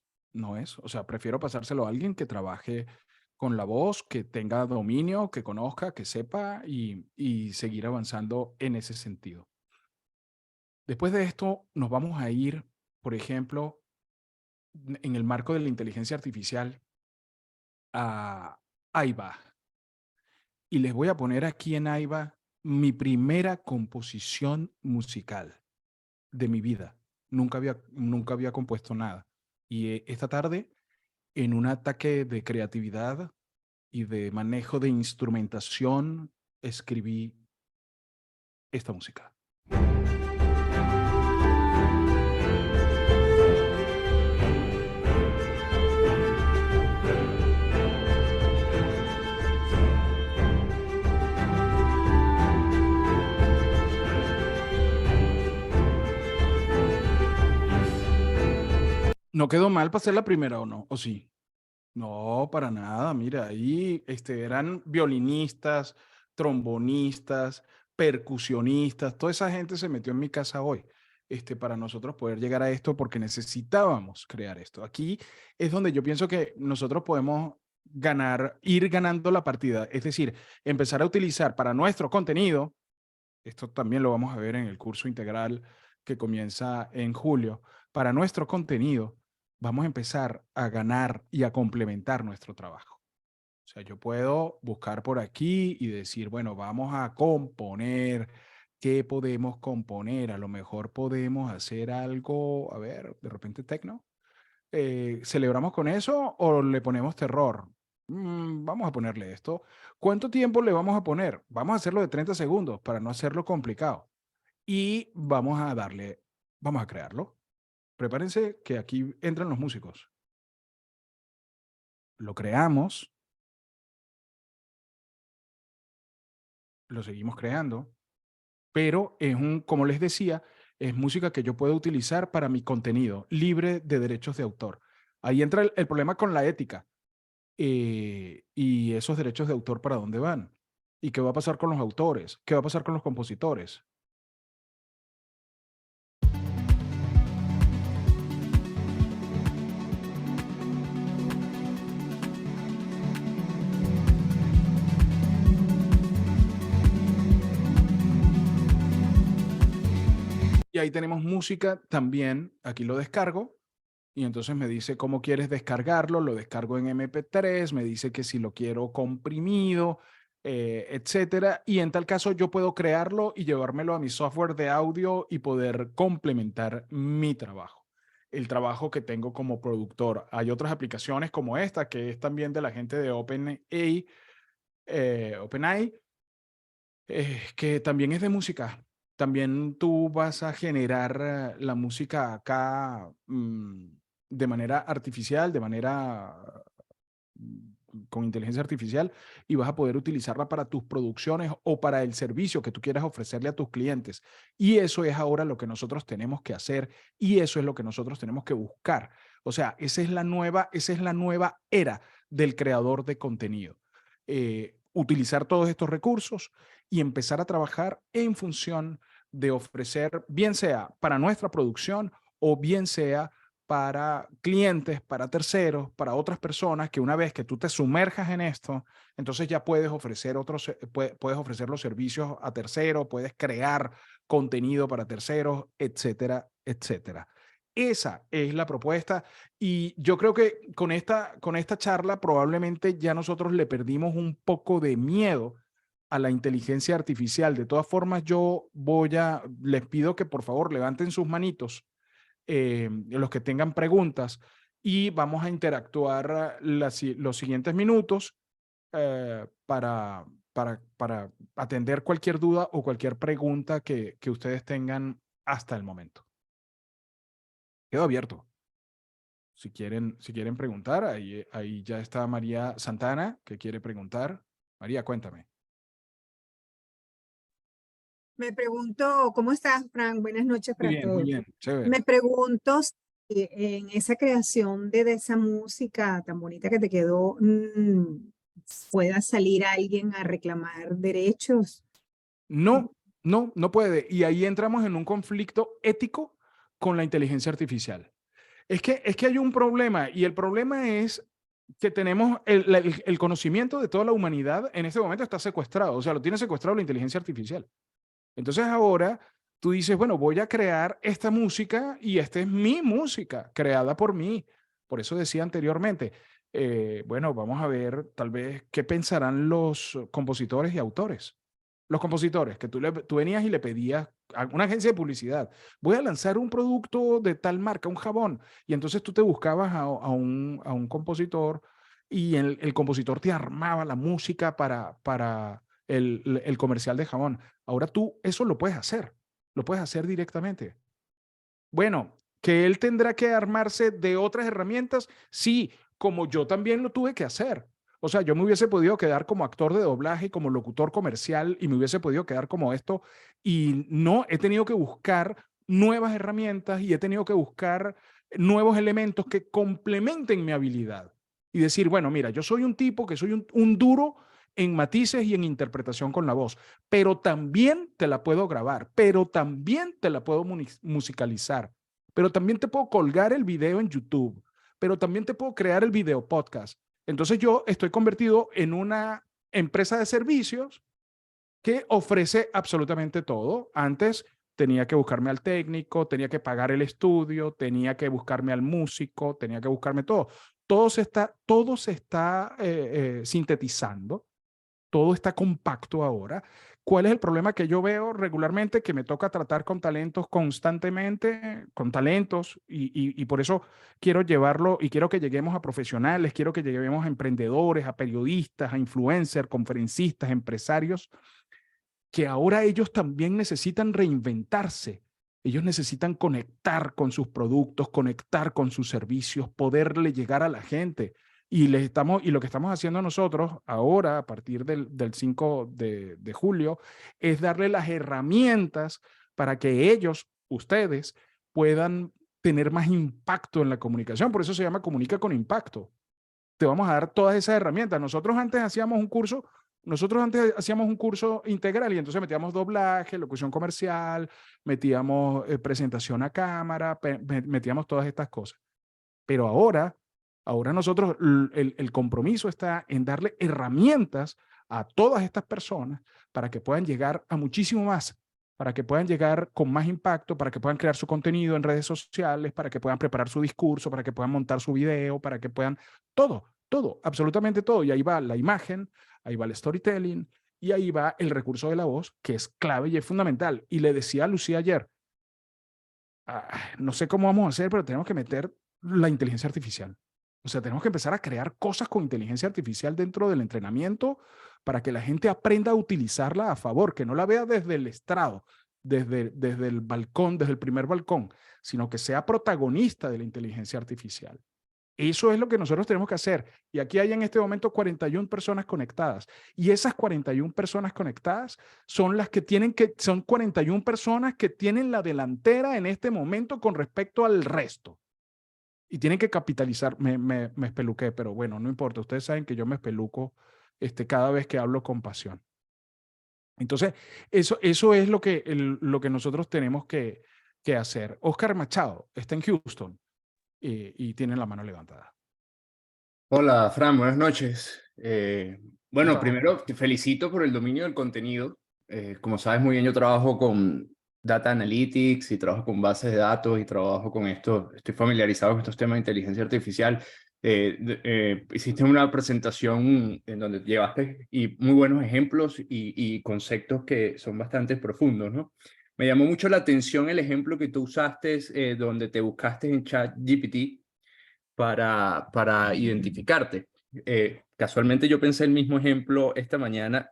O sea, prefiero pasárselo a alguien que trabaje con la voz, que tenga dominio, que conozca, que sepa y seguir avanzando en ese sentido. Después de esto, nos vamos a ir, por ejemplo, en el marco de la inteligencia artificial, a AIBA. Y les voy a poner aquí en AIBA mi primera composición musical de mi vida. Nunca había compuesto nada. Y esta tarde, en un ataque de creatividad y de manejo de instrumentación, escribí esta música. ¿No quedó mal para ser la primera o no? ¿O sí? No, para nada. Mira, ahí eran violinistas, trombonistas, percusionistas, toda esa gente se metió en mi casa hoy, para nosotros poder llegar a esto porque necesitábamos crear esto. Aquí es donde yo pienso que nosotros podemos ir ganando la partida, es decir, empezar a utilizar para nuestro contenido, esto también lo vamos a ver en el curso integral que comienza en julio, para nuestro contenido vamos a empezar a ganar y a complementar nuestro trabajo. O sea, yo puedo buscar por aquí y decir, bueno, vamos a componer. ¿Qué podemos componer? A lo mejor podemos hacer algo, a ver, de repente tecno. ¿Celebramos con eso o le ponemos terror? Vamos a ponerle esto. ¿Cuánto tiempo le vamos a poner? Vamos a hacerlo de 30 segundos para no hacerlo complicado. Y vamos a crearlo. Prepárense que aquí entran los músicos. Lo creamos, lo seguimos creando, pero como les decía, es música que yo puedo utilizar para mi contenido, libre de derechos de autor. Ahí entra el problema con la ética. Y esos derechos de autor, ¿para dónde van? ¿Y qué va a pasar con los autores? ¿Qué va a pasar con los compositores? Y ahí tenemos música también. Aquí lo descargo. Y entonces me dice cómo quieres descargarlo. Lo descargo en MP3. Me dice que si lo quiero comprimido, etcétera. Y en tal caso yo puedo crearlo y llevármelo a mi software de audio y poder complementar mi trabajo. El trabajo que tengo como productor. Hay otras aplicaciones como esta, que es también de la gente de OpenAI, que también es de música. También tú vas a generar la música acá de manera artificial, con inteligencia artificial, y vas a poder utilizarla para tus producciones o para el servicio que tú quieras ofrecerle a tus clientes. Y eso es ahora lo que nosotros tenemos que hacer y eso es lo que nosotros tenemos que buscar. O sea, esa es la nueva era del creador de contenido. Utilizar todos estos recursos y empezar a trabajar en función de ofrecer, bien sea para nuestra producción o bien sea para clientes, para terceros, para otras personas, que una vez que tú te sumerjas en esto, entonces ya puedes ofrecer puedes ofrecer los servicios a terceros, puedes crear contenido para terceros, etcétera, etcétera. Esa es la propuesta y yo creo que con esta charla probablemente ya nosotros le perdimos un poco de miedo a la inteligencia artificial. De todas formas, les pido que por favor levanten sus manitos, los que tengan preguntas, y vamos a interactuar los siguientes minutos para atender cualquier duda o cualquier pregunta que ustedes tengan hasta el momento. Quedo abierto. Si quieren preguntar, ahí ya está María Santana, que quiere preguntar. María, cuéntame. Me pregunto, ¿cómo estás, Frank? Buenas noches para Muy todos. bien, chévere. Me pregunto si en esa creación de esa música tan bonita que te quedó, pueda salir alguien a reclamar derechos. No, no puede. Y ahí entramos en un conflicto ético con la inteligencia artificial. Es que hay un problema y el problema es que tenemos el conocimiento de toda la humanidad en este momento está secuestrado, o sea, lo tiene secuestrado la inteligencia artificial. Entonces ahora tú dices, bueno, voy a crear esta música y esta es mi música, creada por mí. Por eso decía anteriormente, bueno, vamos a ver tal vez qué pensarán los compositores y autores. Los compositores, que tú venías y le pedías a una agencia de publicidad, voy a lanzar un producto de tal marca, un jabón, y entonces tú te buscabas a un compositor y el compositor te armaba la música para el comercial de jabón. Ahora tú eso lo puedes hacer directamente. Bueno, que él tendrá que armarse de otras herramientas, sí, como yo también lo tuve que hacer. O sea, yo me hubiese podido quedar como actor de doblaje, como locutor comercial y me hubiese podido quedar como esto y no, he tenido que buscar nuevas herramientas y he tenido que buscar nuevos elementos que complementen mi habilidad y decir, bueno, mira, yo soy un tipo que soy un duro en matices y en interpretación con la voz, pero también te la puedo grabar, pero también te la puedo musicalizar, pero también te puedo colgar el video en YouTube, pero también te puedo crear el video podcast. Entonces yo estoy convertido en una empresa de servicios que ofrece absolutamente todo. Antes tenía que buscarme al técnico, tenía que pagar el estudio, tenía que buscarme al músico, tenía que buscarme todo. Todo se está sintetizando, todo está compacto ahora. ¿Cuál es el problema que yo veo regularmente? Que me toca tratar con talentos constantemente, con talentos, y por eso quiero llevarlo y quiero que lleguemos a profesionales, quiero que lleguemos a emprendedores, a periodistas, a influencers, conferencistas, empresarios, que ahora ellos también necesitan reinventarse. Ellos necesitan conectar con sus productos, conectar con sus servicios, poderle llegar a la gente. Y lo que estamos haciendo nosotros ahora, a partir del 5 de julio, es darle las herramientas para que ellos, ustedes, puedan tener más impacto en la comunicación. Por eso se llama Comunica con Impacto. Te vamos a dar todas esas herramientas. Nosotros antes hacíamos un curso integral y entonces metíamos doblaje, locución comercial, metíamos presentación a cámara, metíamos todas estas cosas. Pero ahora nosotros, el compromiso está en darle herramientas a todas estas personas para que puedan llegar a muchísimo más, para que puedan llegar con más impacto, para que puedan crear su contenido en redes sociales, para que puedan preparar su discurso, para que puedan montar su video, para que puedan todo, absolutamente todo. Y ahí va la imagen, ahí va el storytelling y ahí va el recurso de la voz, que es clave y es fundamental. Y le decía a Lucía ayer, no sé cómo vamos a hacer, pero tenemos que meter la inteligencia artificial. O sea, tenemos que empezar a crear cosas con inteligencia artificial dentro del entrenamiento para que la gente aprenda a utilizarla a favor, que no la vea desde el estrado, desde el balcón, desde el primer balcón, sino que sea protagonista de la inteligencia artificial. Eso es lo que nosotros tenemos que hacer. Y aquí hay en este momento 41 personas conectadas. Y esas 41 personas conectadas son son 41 personas que tienen la delantera en este momento con respecto al resto. Y tienen que capitalizar. Me espeluqué, pero bueno, no importa. Ustedes saben que yo me espeluco cada vez que hablo con pasión. Entonces, eso es lo que nosotros tenemos que hacer. Oscar Machado está en Houston y tiene la mano levantada. Hola, Fran, buenas noches. Bueno, estás, Oscar? primero te felicito por el dominio del contenido. Como sabes muy bien, yo trabajo con Data Analytics y trabajo con bases de datos y trabajo con esto, estoy familiarizado con estos temas de inteligencia artificial. Hiciste una presentación en donde llevaste muy buenos ejemplos y conceptos que son bastante profundos, ¿no? Me llamó mucho la atención el ejemplo que tú usaste donde te buscaste en ChatGPT para identificarte. Casualmente yo pensé el mismo ejemplo esta mañana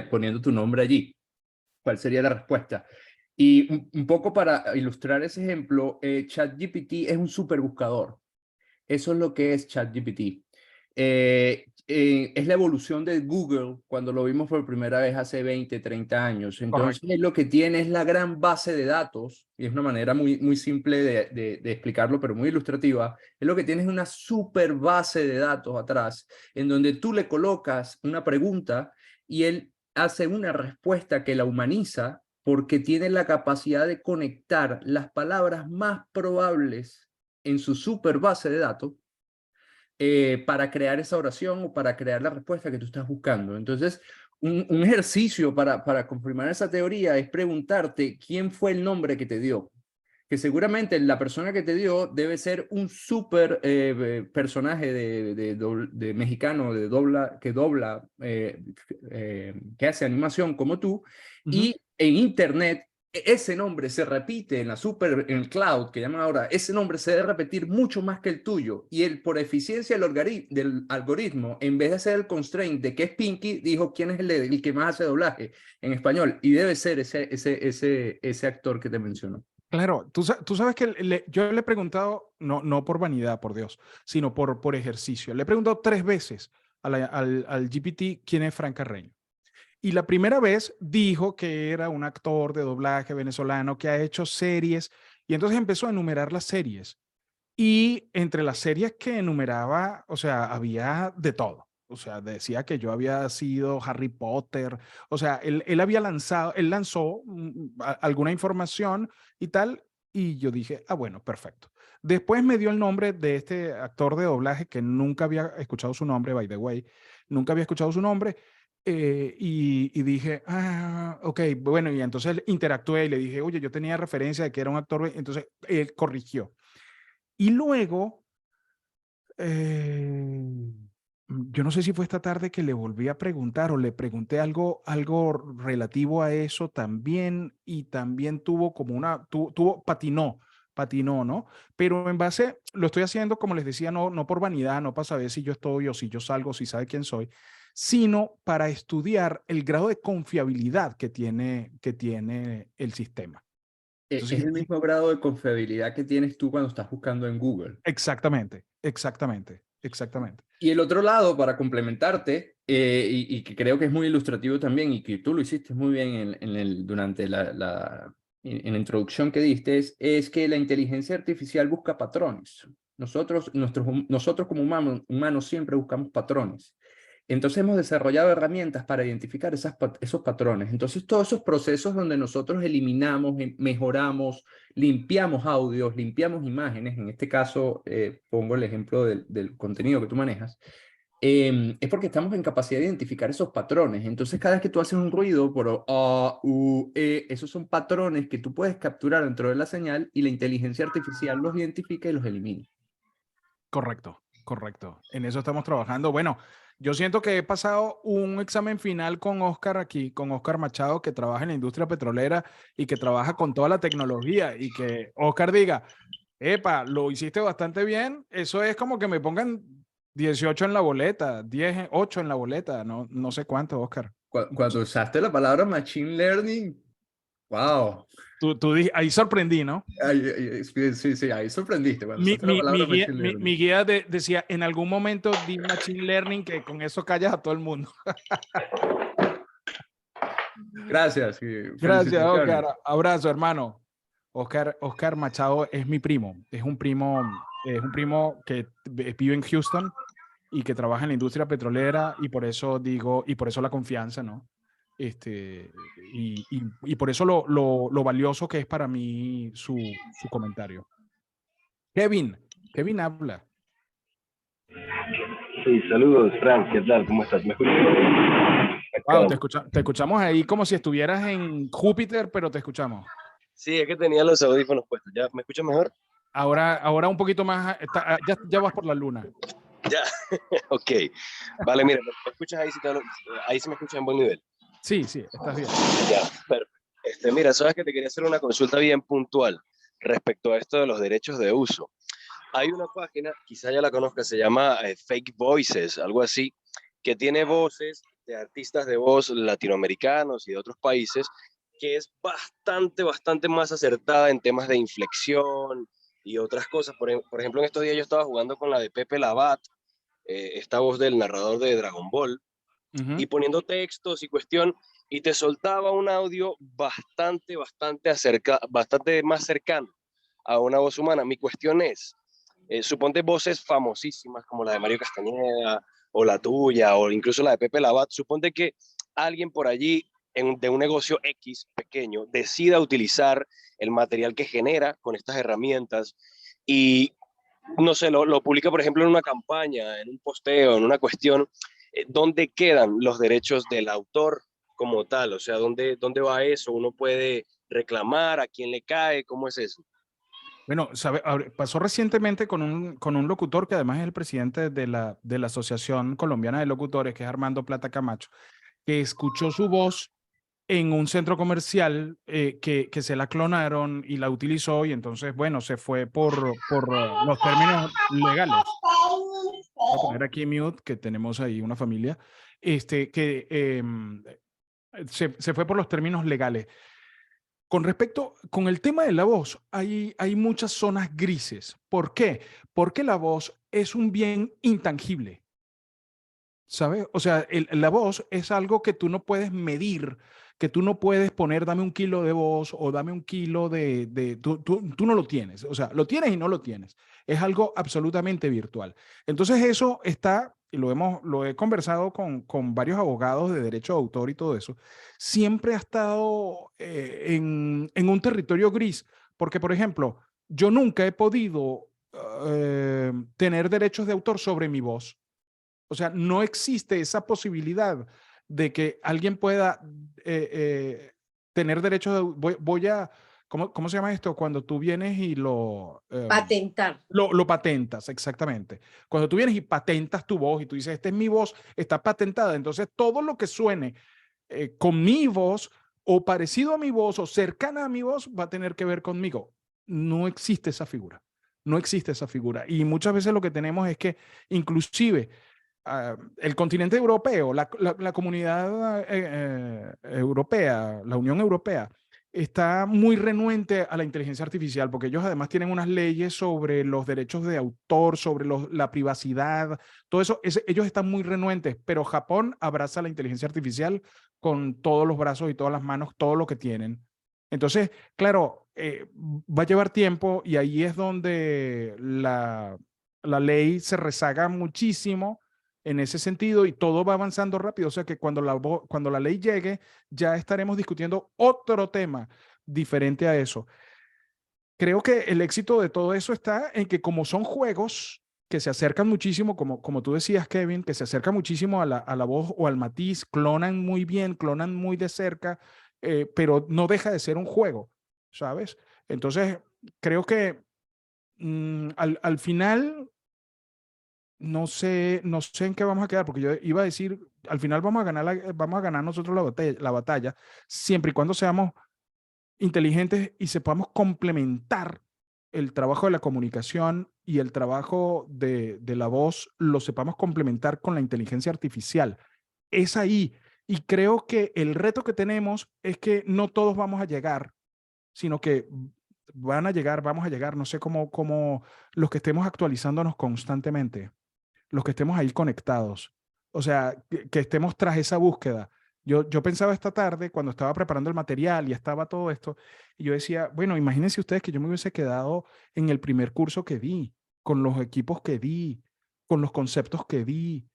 poniendo tu nombre allí. ¿Cuál sería la respuesta? Y un poco para ilustrar ese ejemplo, ChatGPT es un superbuscador. Eso es lo que es ChatGPT. es la evolución de Google cuando lo vimos por primera vez hace 20, 30 años. Entonces, Correcto. lo que tiene es la gran base de datos, y es una manera muy simple de explicarlo, pero muy ilustrativa. Es lo que tiene es una super base de datos atrás, en donde tú le colocas una pregunta y él hace una respuesta que la humaniza porque tiene la capacidad de conectar las palabras más probables en su super base de datos para crear esa oración o para crear la respuesta que tú estás buscando. Entonces, un ejercicio para confirmar esa teoría es preguntarte quién fue el nombre que te dio. Que seguramente la persona que te dio debe ser un súper personaje de mexicano que hace animación como tú, Ujú. y en internet ese nombre se repite en el cloud, que llaman ahora, ese nombre se debe repetir mucho más que el tuyo, y él, por eficiencia del algoritmo, en vez de hacer el constraint de que es Pinky, dijo quién es el que más hace doblaje en español, y debe ser ese actor que te mencionó. Claro, tú sabes que yo le he preguntado, no por vanidad, por Dios, sino por ejercicio. Le he preguntado 3 veces al GPT quién es Frank Carreño. Y la primera vez dijo que era un actor de doblaje venezolano que ha hecho series, y entonces empezó a enumerar las series. Y entre las series que enumeraba, o sea, había de todo. O sea, decía que yo había sido Harry Potter. O sea, él lanzó alguna información y tal. Y yo dije, ah, bueno, perfecto. Después me dio el nombre de este actor de doblaje que nunca había escuchado su nombre, by the way. Nunca había escuchado su nombre. Y dije, ah, ok, bueno, y entonces interactué y le dije, oye, yo tenía referencia de que era un actor. Entonces él corrigió. Y luego, eh, yo no sé si fue esta tarde que le volví a preguntar o le pregunté algo relativo a eso también, y también tuvo como patinó, ¿no? Pero en base, lo estoy haciendo, como les decía, no por vanidad, no para saber si yo estoy o si yo salgo, si sabe quién soy, sino para estudiar el grado de confiabilidad que tiene el sistema. Es Entonces, el mismo grado de confiabilidad que tienes tú cuando estás buscando en Google. exactamente. Y el otro lado, para complementarte, y que creo que es muy ilustrativo también, y que tú lo hiciste muy bien durante en la introducción que diste, es que la inteligencia artificial busca patrones. Nosotros como humanos siempre buscamos patrones. Entonces hemos desarrollado herramientas para identificar esos patrones. Entonces todos esos procesos donde nosotros eliminamos, mejoramos, limpiamos audios, limpiamos imágenes, en este caso pongo el ejemplo del contenido que tú manejas, es porque estamos en capacidad de identificar esos patrones. Entonces cada vez que tú haces un ruido por A, U, E, esos son patrones que tú puedes capturar dentro de la señal y la inteligencia artificial los identifica y los elimina. Correcto. En eso estamos trabajando. Bueno, yo siento que he pasado un examen final con Oscar aquí, con Oscar Machado, que trabaja en la industria petrolera y que trabaja con toda la tecnología, y que Oscar diga, epa, lo hiciste bastante bien. Eso es como que me pongan 18 en la boleta, 10, 8 en la boleta, no sé cuánto, Oscar. Cuando usaste la palabra machine learning, wow. Ahí sorprendí, ¿no? Sí, ahí sorprendiste cuando usaste la palabra machine learning. Mi guía decía, en algún momento di machine learning, que con eso callas a todo el mundo. Gracias y Gracias, felicitaciones. Oscar. Abrazo, hermano. Oscar Machado es mi primo. Es un primo que vive en Houston y que trabaja en la industria petrolera, y por eso digo, y por eso la confianza, ¿no? Y por eso lo valioso que es para mí su comentario. Kevin habla. Sí, saludos, Frank, ¿qué tal? ¿Cómo estás? ¿Me escuchas? Wow, te escuchamos ahí como si estuvieras en Júpiter, pero te escuchamos. Sí, es que tenía los audífonos puestos. ¿Ya me escuchas mejor? Ahora un poquito más, ya vas por la luna. Ya, ok. Vale, mira, ¿me escuchas ahí? Ahí sí me escuchas en buen nivel. Sí, estás bien. Ya, perfecto. Mira, sabes que te quería hacer una consulta bien puntual respecto a esto de los derechos de uso. Hay una página, quizá ya la conozcas, se llama Fake Voices, algo así, que tiene voces de artistas de voz latinoamericanos y de otros países, que es bastante más acertada en temas de inflexión y otras cosas. Por ejemplo, en estos días yo estaba jugando con la de Pepe Lavat esta voz del narrador de Dragon Ball, y poniendo textos y cuestión, y te soltaba un audio bastante más cercano a una voz humana. Mi cuestión es, suponte voces famosísimas como la de Mario Castañeda, o la tuya, o incluso la de Pepe Lavat, suponte que alguien por allí de un negocio X pequeño decida utilizar el material que genera con estas herramientas y, no sé, lo publica, por ejemplo, en una campaña, en un posteo, en una cuestión. ¿Dónde quedan los derechos del autor como tal? O sea, ¿dónde va eso? ¿Uno puede reclamar? ¿A quién le cae? ¿Cómo es eso? Bueno, pasó recientemente con un locutor que además es el presidente de la Asociación Colombiana de Locutores, que es Armando Plata Camacho, que escuchó su voz en un centro comercial que se la clonaron y la utilizó y entonces, bueno, se fue por los términos legales. Voy a poner aquí mute, que tenemos ahí una familia, se fue por los términos legales. Con el tema de la voz, hay muchas zonas grises. ¿Por qué? Porque la voz es un bien intangible, ¿sabes? O sea, la voz es algo que tú no puedes medir, que tú no puedes poner, dame un kilo de voz o dame un kilo tú no lo tienes. O sea, lo tienes y no lo tienes. Es algo absolutamente virtual. Entonces eso está, y lo he conversado con varios abogados de derecho de autor y todo eso, siempre ha estado en un territorio gris. Porque, por ejemplo, yo nunca he podido tener derechos de autor sobre mi voz. O sea, no existe esa posibilidad de que alguien pueda tener derechos de... ¿cómo se llama esto? Cuando tú vienes y Patentar. lo patentas, exactamente. Cuando tú vienes y patentas tu voz y tú dices, esta es mi voz, está patentada. Entonces, todo lo que suene con mi voz o parecido a mi voz o cercana a mi voz va a tener que ver conmigo. No existe esa figura. No existe esa figura. Y muchas veces lo que tenemos es que inclusive el continente europeo, la comunidad europea, la Unión Europea, está muy renuente a la inteligencia artificial porque ellos además tienen unas leyes sobre los derechos de autor, sobre la privacidad, todo eso, ellos están muy renuentes, pero Japón abraza la inteligencia artificial con todos los brazos y todas las manos, todo lo que tienen. Entonces, claro, va a llevar tiempo y ahí es donde la ley se rezaga muchísimo en ese sentido y todo va avanzando rápido. O sea que cuando la ley llegue, ya estaremos discutiendo otro tema diferente a eso. Creo que el éxito de todo eso está en que como son juegos que se acercan muchísimo, como tú decías, Kevin, que se acercan muchísimo a la voz o al matiz, clonan muy bien, clonan muy de cerca, pero no deja de ser un juego, ¿sabes? Entonces, creo que al final no sé en qué vamos a quedar, porque yo iba a decir, al final vamos a ganar nosotros la batalla, siempre y cuando seamos inteligentes y sepamos complementar el trabajo de la comunicación y el trabajo de la voz, lo sepamos complementar con la inteligencia artificial. Es ahí. Y creo que el reto que tenemos es que no todos vamos a llegar, sino que vamos a llegar, no sé cómo los que estemos actualizándonos constantemente, los que estemos ahí conectados, o sea, que estemos tras esa búsqueda. Yo pensaba esta tarde, cuando estaba preparando el material y estaba todo esto, y yo decía, bueno, imagínense ustedes que yo me hubiese quedado en el primer curso que di, con los equipos que di, con los conceptos que di,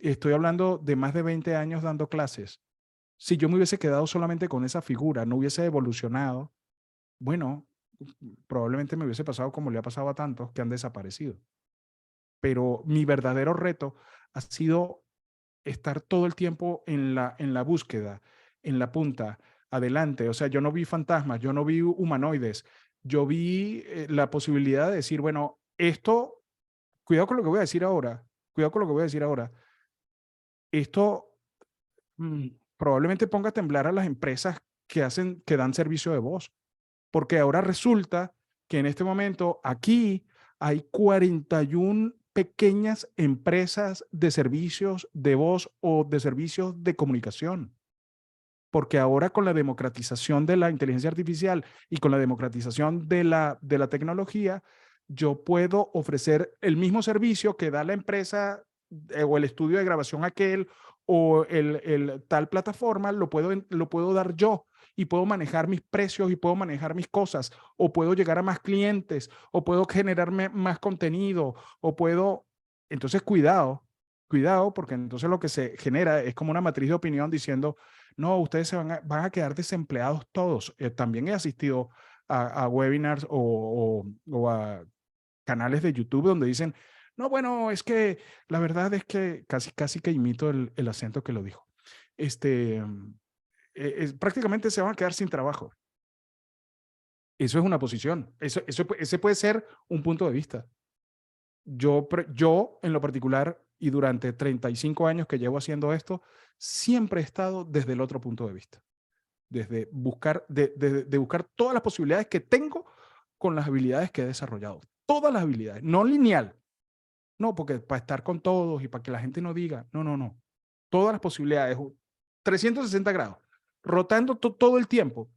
estoy hablando de más de 20 años dando clases. Si yo me hubiese quedado solamente con esa figura, no hubiese evolucionado, bueno, probablemente me hubiese pasado como le ha pasado a tantos que han desaparecido. Pero mi verdadero reto ha sido estar todo el tiempo en la búsqueda, en la punta, adelante. O sea, yo no vi fantasmas, yo no vi humanoides, yo vi la posibilidad de decir, bueno, esto, cuidado con lo que voy a decir ahora, cuidado con lo que voy a decir ahora, esto probablemente ponga a temblar a las empresas que dan servicio de voz, porque ahora resulta que en este momento aquí hay 41 pequeñas empresas de servicios de voz o de servicios de comunicación. Porque ahora con la democratización de la inteligencia artificial y con la democratización de la tecnología, yo puedo ofrecer el mismo servicio que da la empresa o el estudio de grabación aquel o el tal plataforma, lo puedo dar yo y puedo manejar mis precios y puedo manejar mis cosas o puedo llegar a más clientes o puedo generarme más contenido o puedo... Entonces, cuidado, porque entonces lo que se genera es como una matriz de opinión diciendo, no, ustedes van a quedar desempleados todos. También he asistido a webinars o a canales de YouTube donde dicen, no, bueno, es que la verdad es que casi que imito el acento que lo dijo. Prácticamente se van a quedar sin trabajo. Eso es una posición. Ese puede ser un punto de vista. Yo en lo particular y durante 35 años que llevo haciendo esto, siempre he estado desde el otro punto de vista. Desde buscar, de buscar todas las posibilidades que tengo con las habilidades que he desarrollado. Todas las habilidades, no lineal. No, porque para estar con todos y para que la gente no diga, no. Todas las posibilidades, 360 grados, rotando todo el tiempo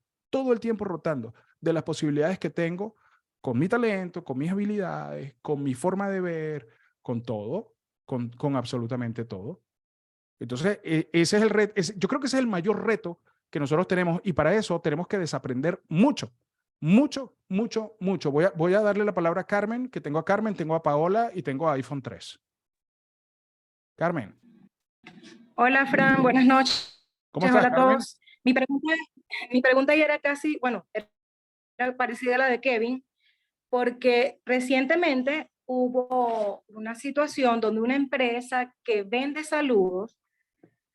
rotando de las posibilidades que tengo con mi talento, con mis habilidades, con mi forma de ver, con todo, con absolutamente todo. Entonces, ese es el reto, yo creo que ese es el mayor reto que nosotros tenemos y para eso tenemos que desaprender mucho. Voy a darle la palabra a Carmen, que tengo a Carmen, tengo a Paola y tengo a iPhone 3. Carmen. Hola, Fran, buenas noches. ¿Cómo estás, Hola a Carmen? todos. Mi pregunta ya era casi, bueno, era parecida a la de Kevin, porque recientemente hubo una situación donde una empresa que vende saludos,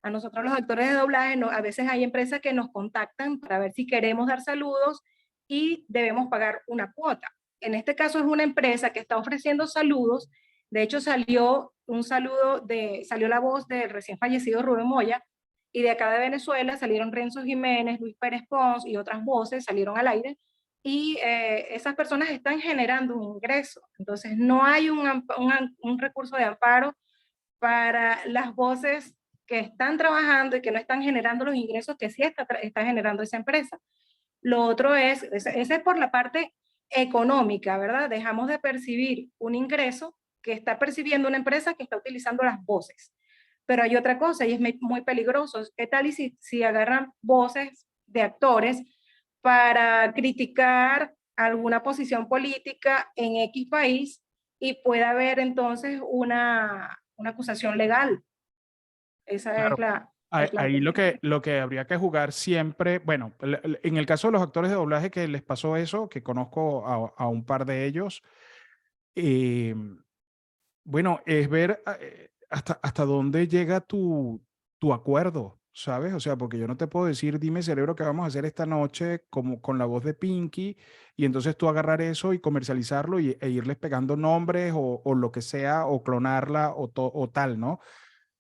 a nosotros los actores de doblaje, a veces hay empresas que nos contactan para ver si queremos dar saludos y debemos pagar una cuota. En este caso es una empresa que está ofreciendo saludos. De hecho, salió la voz del recién fallecido Rubén Moya, y de acá de Venezuela salieron Renzo Jiménez, Luis Pérez Pons y otras voces salieron al aire, y esas personas están generando un ingreso. Entonces, no hay un recurso de amparo para las voces que están trabajando y que no están generando los ingresos que sí está generando esa empresa. Lo otro ese es por la parte económica, ¿verdad? Dejamos de percibir un ingreso que está percibiendo una empresa que está utilizando las voces. Pero hay otra cosa y es muy peligroso. ¿Qué tal y si agarran voces de actores para criticar alguna posición política en X país y pueda haber entonces una acusación legal? Esa Claro. es la... Ahí lo que habría que jugar siempre, bueno, en el caso de los actores de doblaje que les pasó eso, que conozco a un par de ellos, bueno, es ver hasta dónde llega tu acuerdo, ¿sabes? O sea, porque yo no te puedo decir, dime cerebro, ¿qué vamos a hacer esta noche como con la voz de Pinky? Y entonces tú agarrar eso y comercializarlo e irles pegando nombres o lo que sea, o clonarla o tal, ¿no?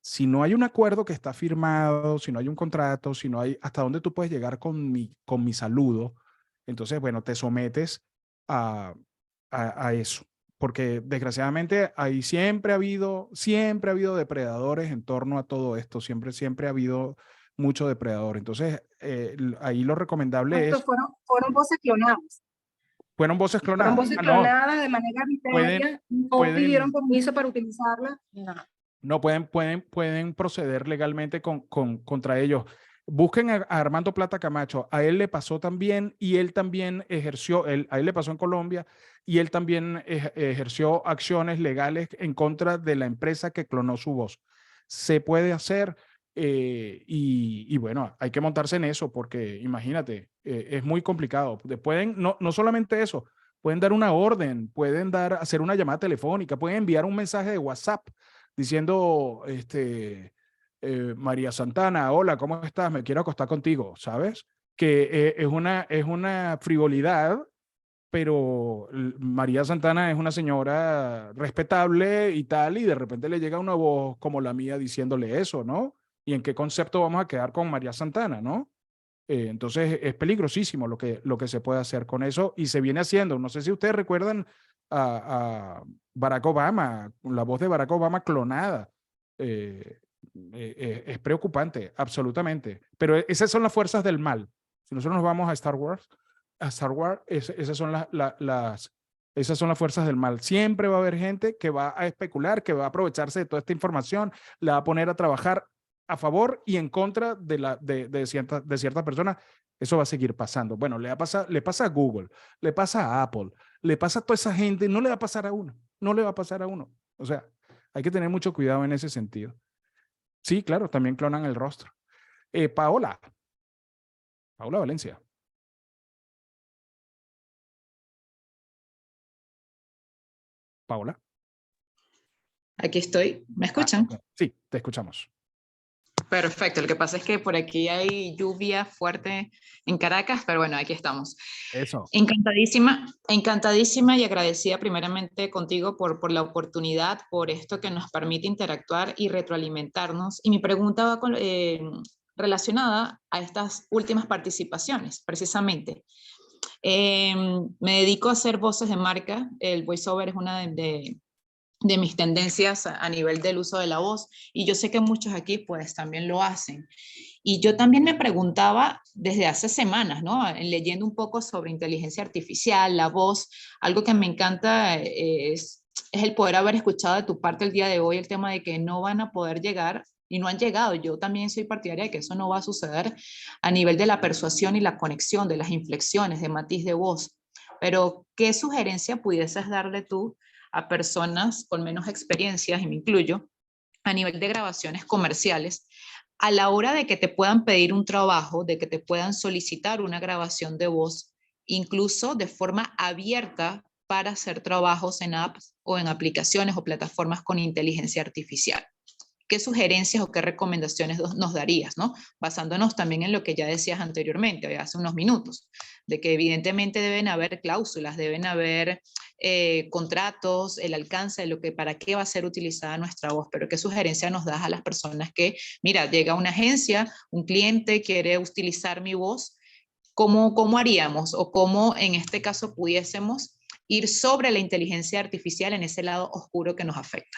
Si no hay un acuerdo que está firmado, si no hay un contrato, si no hay hasta dónde tú puedes llegar con mi saludo, entonces, bueno, te sometes a eso. Porque desgraciadamente ahí siempre ha habido depredadores en torno a todo esto, siempre ha habido mucho depredador. Entonces, ahí lo recomendable es... Fueron voces clonadas. Fueron voces clonadas. Fueron voces clonadas de manera arbitraria, no pidieron permiso para utilizarla. No pueden proceder legalmente contra ellos. Busquen a Armando Plata Camacho. A él le pasó también y él también ejerció, a él le pasó en Colombia y él también ejerció acciones legales en contra de la empresa que clonó su voz. Se puede hacer y bueno, hay que montarse en eso porque imagínate, es muy complicado. Pueden, no solamente eso, pueden dar una orden, pueden hacer una llamada telefónica, pueden enviar un mensaje de WhatsApp diciendo, María Santana, hola, ¿cómo estás? Me quiero acostar contigo, ¿sabes? Que es una frivolidad, pero María Santana es una señora respetable y tal, y de repente le llega una voz como la mía diciéndole eso, ¿no? ¿Y en qué concepto vamos a quedar con María Santana, no? Entonces es peligrosísimo lo que se puede hacer con eso y se viene haciendo. No sé si ustedes recuerdan a Barack Obama, la voz de Barack Obama clonada. Es preocupante, absolutamente. Pero esas son las fuerzas del mal. Si nosotros nos vamos a Star Wars, esas son Esas son las fuerzas del mal. Siempre va a haber gente que va a especular, que va a aprovecharse de toda esta información, la va a poner a trabajar a favor y en contra de ciertas personas. Eso va a seguir pasando. Bueno, le pasa a Google, le pasa a Apple, le pasa a toda esa gente, no le va a pasar a uno, no le va a pasar a uno. O sea, hay que tener mucho cuidado en ese sentido. Sí, claro, también clonan el rostro. Paola Valencia. Paola. Aquí estoy. ¿Me escuchan? Okay. Sí, te escuchamos. Perfecto. Lo que pasa es que por aquí hay lluvia fuerte en Caracas, pero bueno, aquí estamos. Eso. Encantadísima y agradecida primeramente contigo por la oportunidad, por esto que nos permite interactuar y retroalimentarnos. Y mi pregunta va relacionada a estas últimas participaciones, precisamente. Me dedico a hacer voces de marca. El voiceover es una de mis tendencias a nivel del uso de la voz, y yo sé que muchos aquí pues también lo hacen. Y yo también me preguntaba desde hace semanas, ¿no? Leyendo un poco sobre inteligencia artificial, la voz, algo que me encanta es el poder haber escuchado de tu parte el día de hoy el tema de que no van a poder llegar y no han llegado. Yo también soy partidaria de que eso no va a suceder a nivel de la persuasión y la conexión, de las inflexiones, de matiz de voz. Pero, ¿qué sugerencia pudieses darle tú a personas con menos experiencias, y me incluyo, a nivel de grabaciones comerciales, a la hora de que te puedan pedir un trabajo, de que te puedan solicitar una grabación de voz, incluso de forma abierta para hacer trabajos en apps o en aplicaciones o plataformas con inteligencia artificial? ¿Qué sugerencias o qué recomendaciones nos darías, ¿no? Basándonos también en lo que ya decías anteriormente, hace unos minutos, de que evidentemente deben haber cláusulas, deben haber contratos, el alcance de lo que, para qué va a ser utilizada nuestra voz, pero qué sugerencia nos das a las personas que, mira, llega una agencia, un cliente quiere utilizar mi voz, ¿cómo haríamos o cómo en este caso pudiésemos ir sobre la inteligencia artificial en ese lado oscuro que nos afecta?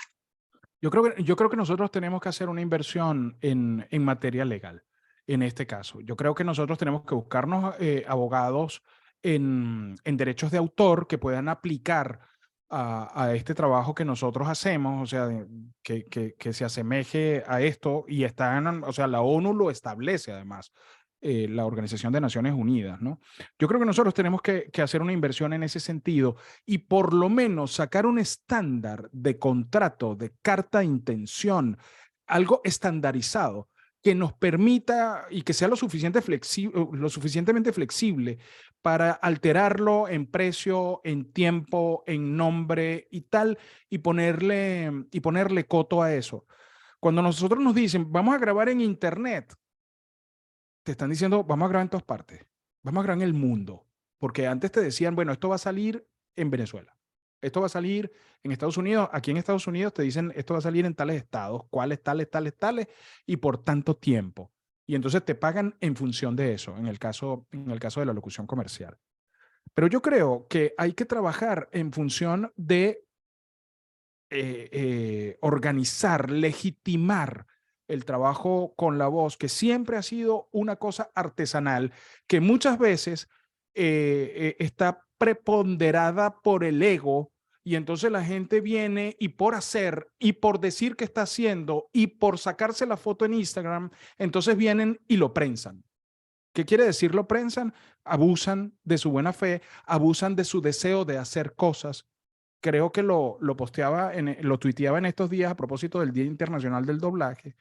Yo creo que nosotros tenemos que hacer una inversión en materia legal, en este caso. Yo creo que nosotros tenemos que buscarnos abogados en derechos de autor que puedan aplicar a este trabajo que nosotros hacemos, o sea, que se asemeje a esto, y o sea, la ONU lo establece además, la Organización de Naciones Unidas, ¿no? Yo creo que nosotros tenemos que hacer una inversión en ese sentido y por lo menos sacar un estándar de contrato, de carta de intención, algo estandarizado que nos permita y que sea lo suficientemente flexible para alterarlo en precio, en tiempo, en nombre y tal, y ponerle coto a eso. Cuando nosotros nos dicen, vamos a grabar en internet, te están diciendo, vamos a grabar en todas partes, vamos a grabar en el mundo, porque antes te decían, bueno, esto va a salir en Venezuela, esto va a salir en Estados Unidos, aquí en Estados Unidos te dicen, esto va a salir en tales estados, cuáles, tales, y por tanto tiempo. Y entonces te pagan en función de eso, en el caso de la locución comercial. Pero yo creo que hay que trabajar en función de organizar, legitimar el trabajo con la voz, que siempre ha sido una cosa artesanal, que muchas veces está preponderada por el ego, y entonces la gente viene y por hacer y por decir que está haciendo y por sacarse la foto en Instagram, entonces vienen y lo prensan. ¿Qué quiere decir lo prensan? Abusan de su buena fe, abusan de su deseo de hacer cosas. Creo que lo tuiteaba en estos días a propósito del Día Internacional del Doblaje,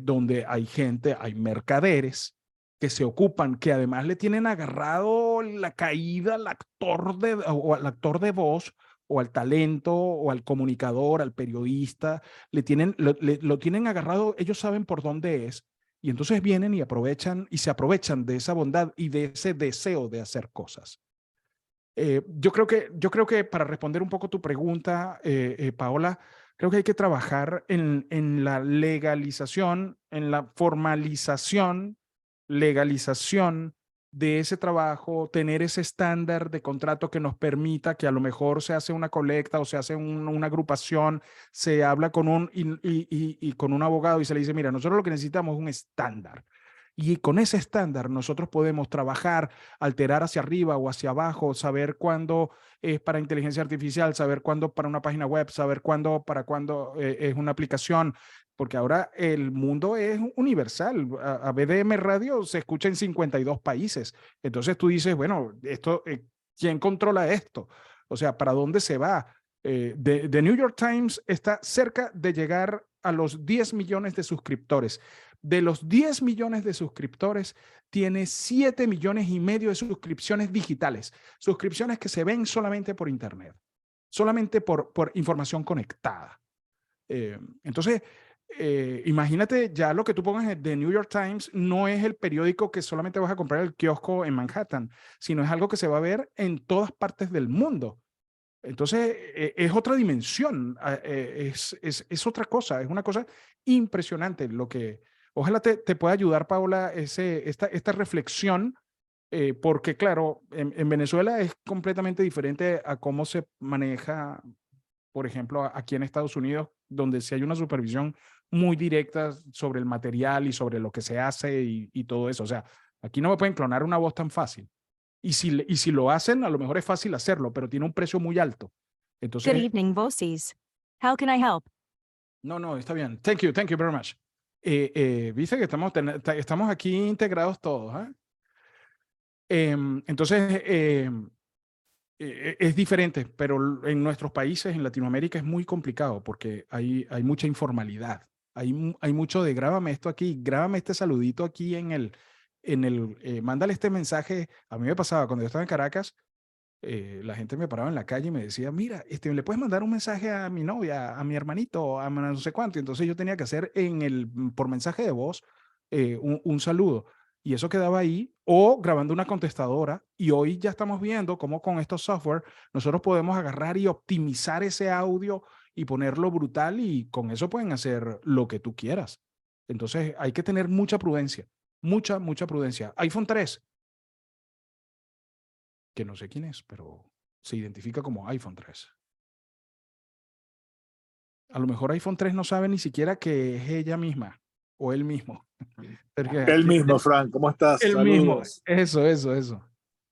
donde hay mercaderes que se ocupan, que además le tienen agarrado la caída al actor de voz, o al talento, o al comunicador, al periodista, lo tienen agarrado, ellos saben por dónde es, y entonces vienen y se aprovechan de esa bondad y de ese deseo de hacer cosas. Yo creo que para responder un poco tu pregunta, Paola, creo que hay que trabajar en la legalización, en la formalización, legalización de ese trabajo, tener ese estándar de contrato que nos permita que a lo mejor se hace una colecta o se hace una agrupación, se habla con con un abogado y se le dice, mira, nosotros lo que necesitamos es un estándar. Y con ese estándar nosotros podemos trabajar, alterar hacia arriba o hacia abajo, saber cuándo es para inteligencia artificial, saber cuándo para una página web, saber para cuándo es una aplicación, porque ahora el mundo es universal. A BDM Radio se escucha en 52 países. Entonces tú dices, bueno, ¿quién controla esto? O sea, ¿para dónde se va? The New York Times está cerca de llegar a los 10 millones de suscriptores. De los 10 millones de suscriptores, tiene 7 millones y medio de suscripciones digitales, suscripciones que se ven solamente por internet, solamente por información conectada. Entonces, imagínate ya lo que tú pongas en The New York Times no es el periódico que solamente vas a comprar en el kiosco en Manhattan, sino es algo que se va a ver en todas partes del mundo. Entonces, es otra dimensión, es otra cosa, es una cosa impresionante lo que... Ojalá te pueda ayudar, Paola, esta reflexión, porque claro, en Venezuela es completamente diferente a cómo se maneja, por ejemplo, aquí en Estados Unidos, donde sí hay una supervisión muy directa sobre el material y sobre lo que se hace y todo eso. O sea, aquí no me pueden clonar una voz tan fácil. Y si lo hacen, a lo mejor es fácil hacerlo, pero tiene un precio muy alto. Entonces, Good evening, Voces. How can I help? No, está bien. Thank you very much. Viste que estamos aquí integrados todos. Entonces, es diferente, pero en nuestros países, en Latinoamérica, es muy complicado porque hay mucha informalidad. Hay mucho de grábame esto aquí, grábame este saludito aquí mándale este mensaje. A mí me pasaba cuando yo estaba en Caracas, la gente me paraba en la calle y me decía, mira, ¿le puedes mandar un mensaje a mi novia, a mi hermanito, a no sé cuánto? Y entonces yo tenía que hacer por mensaje de voz un saludo. Y eso quedaba ahí, o grabando una contestadora. Y hoy ya estamos viendo cómo con estos software nosotros podemos agarrar y optimizar ese audio y ponerlo brutal, y con eso pueden hacer lo que tú quieras. Entonces hay que tener mucha prudencia, mucha prudencia. iPhone 3, que no sé quién es, pero se identifica como iPhone 3. A lo mejor iPhone 3 no sabe ni siquiera que es ella misma o él mismo. El mismo, Frank, ¿cómo estás? El Saludos. mismo, eso.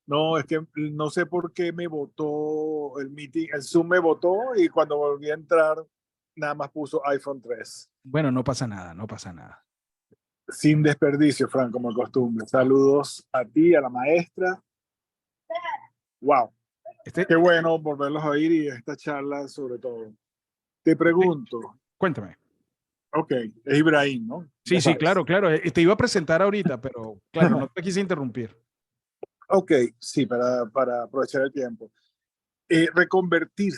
No, es que no sé por qué me votó el meeting, el Zoom me votó y cuando volví a entrar nada más puso iPhone 3. Bueno, no pasa nada. Sin desperdicio, Frank, como de costumbre. Saludos a ti, a la maestra. Wow. Qué bueno volverlos a oír y esta charla sobre todo. Te pregunto. Cuéntame. Ok, es Ibrahim, ¿no? Sí, claro. Te iba a presentar ahorita, pero claro, no te quise interrumpir. Ok, sí, para aprovechar el tiempo. Reconvertir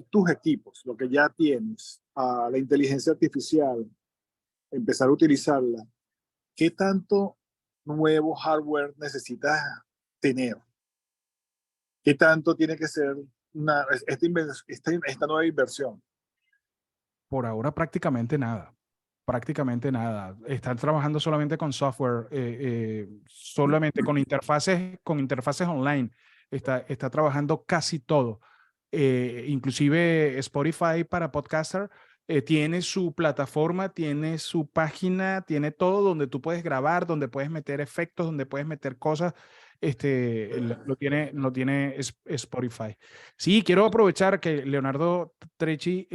tus equipos, lo que ya tienes, a la inteligencia artificial, empezar a utilizarla, ¿qué tanto nuevo hardware necesitas tener? ¿Qué tanto tiene que ser esta nueva inversión? Por ahora prácticamente nada. Están trabajando solamente con software, solamente con interfaces online. Está trabajando casi todo. Inclusive Spotify para podcaster tiene su plataforma, tiene su página, tiene todo donde tú puedes grabar, donde puedes meter efectos, donde puedes meter cosas. Lo tiene Spotify. Sí, quiero aprovechar que Leonardo Trecci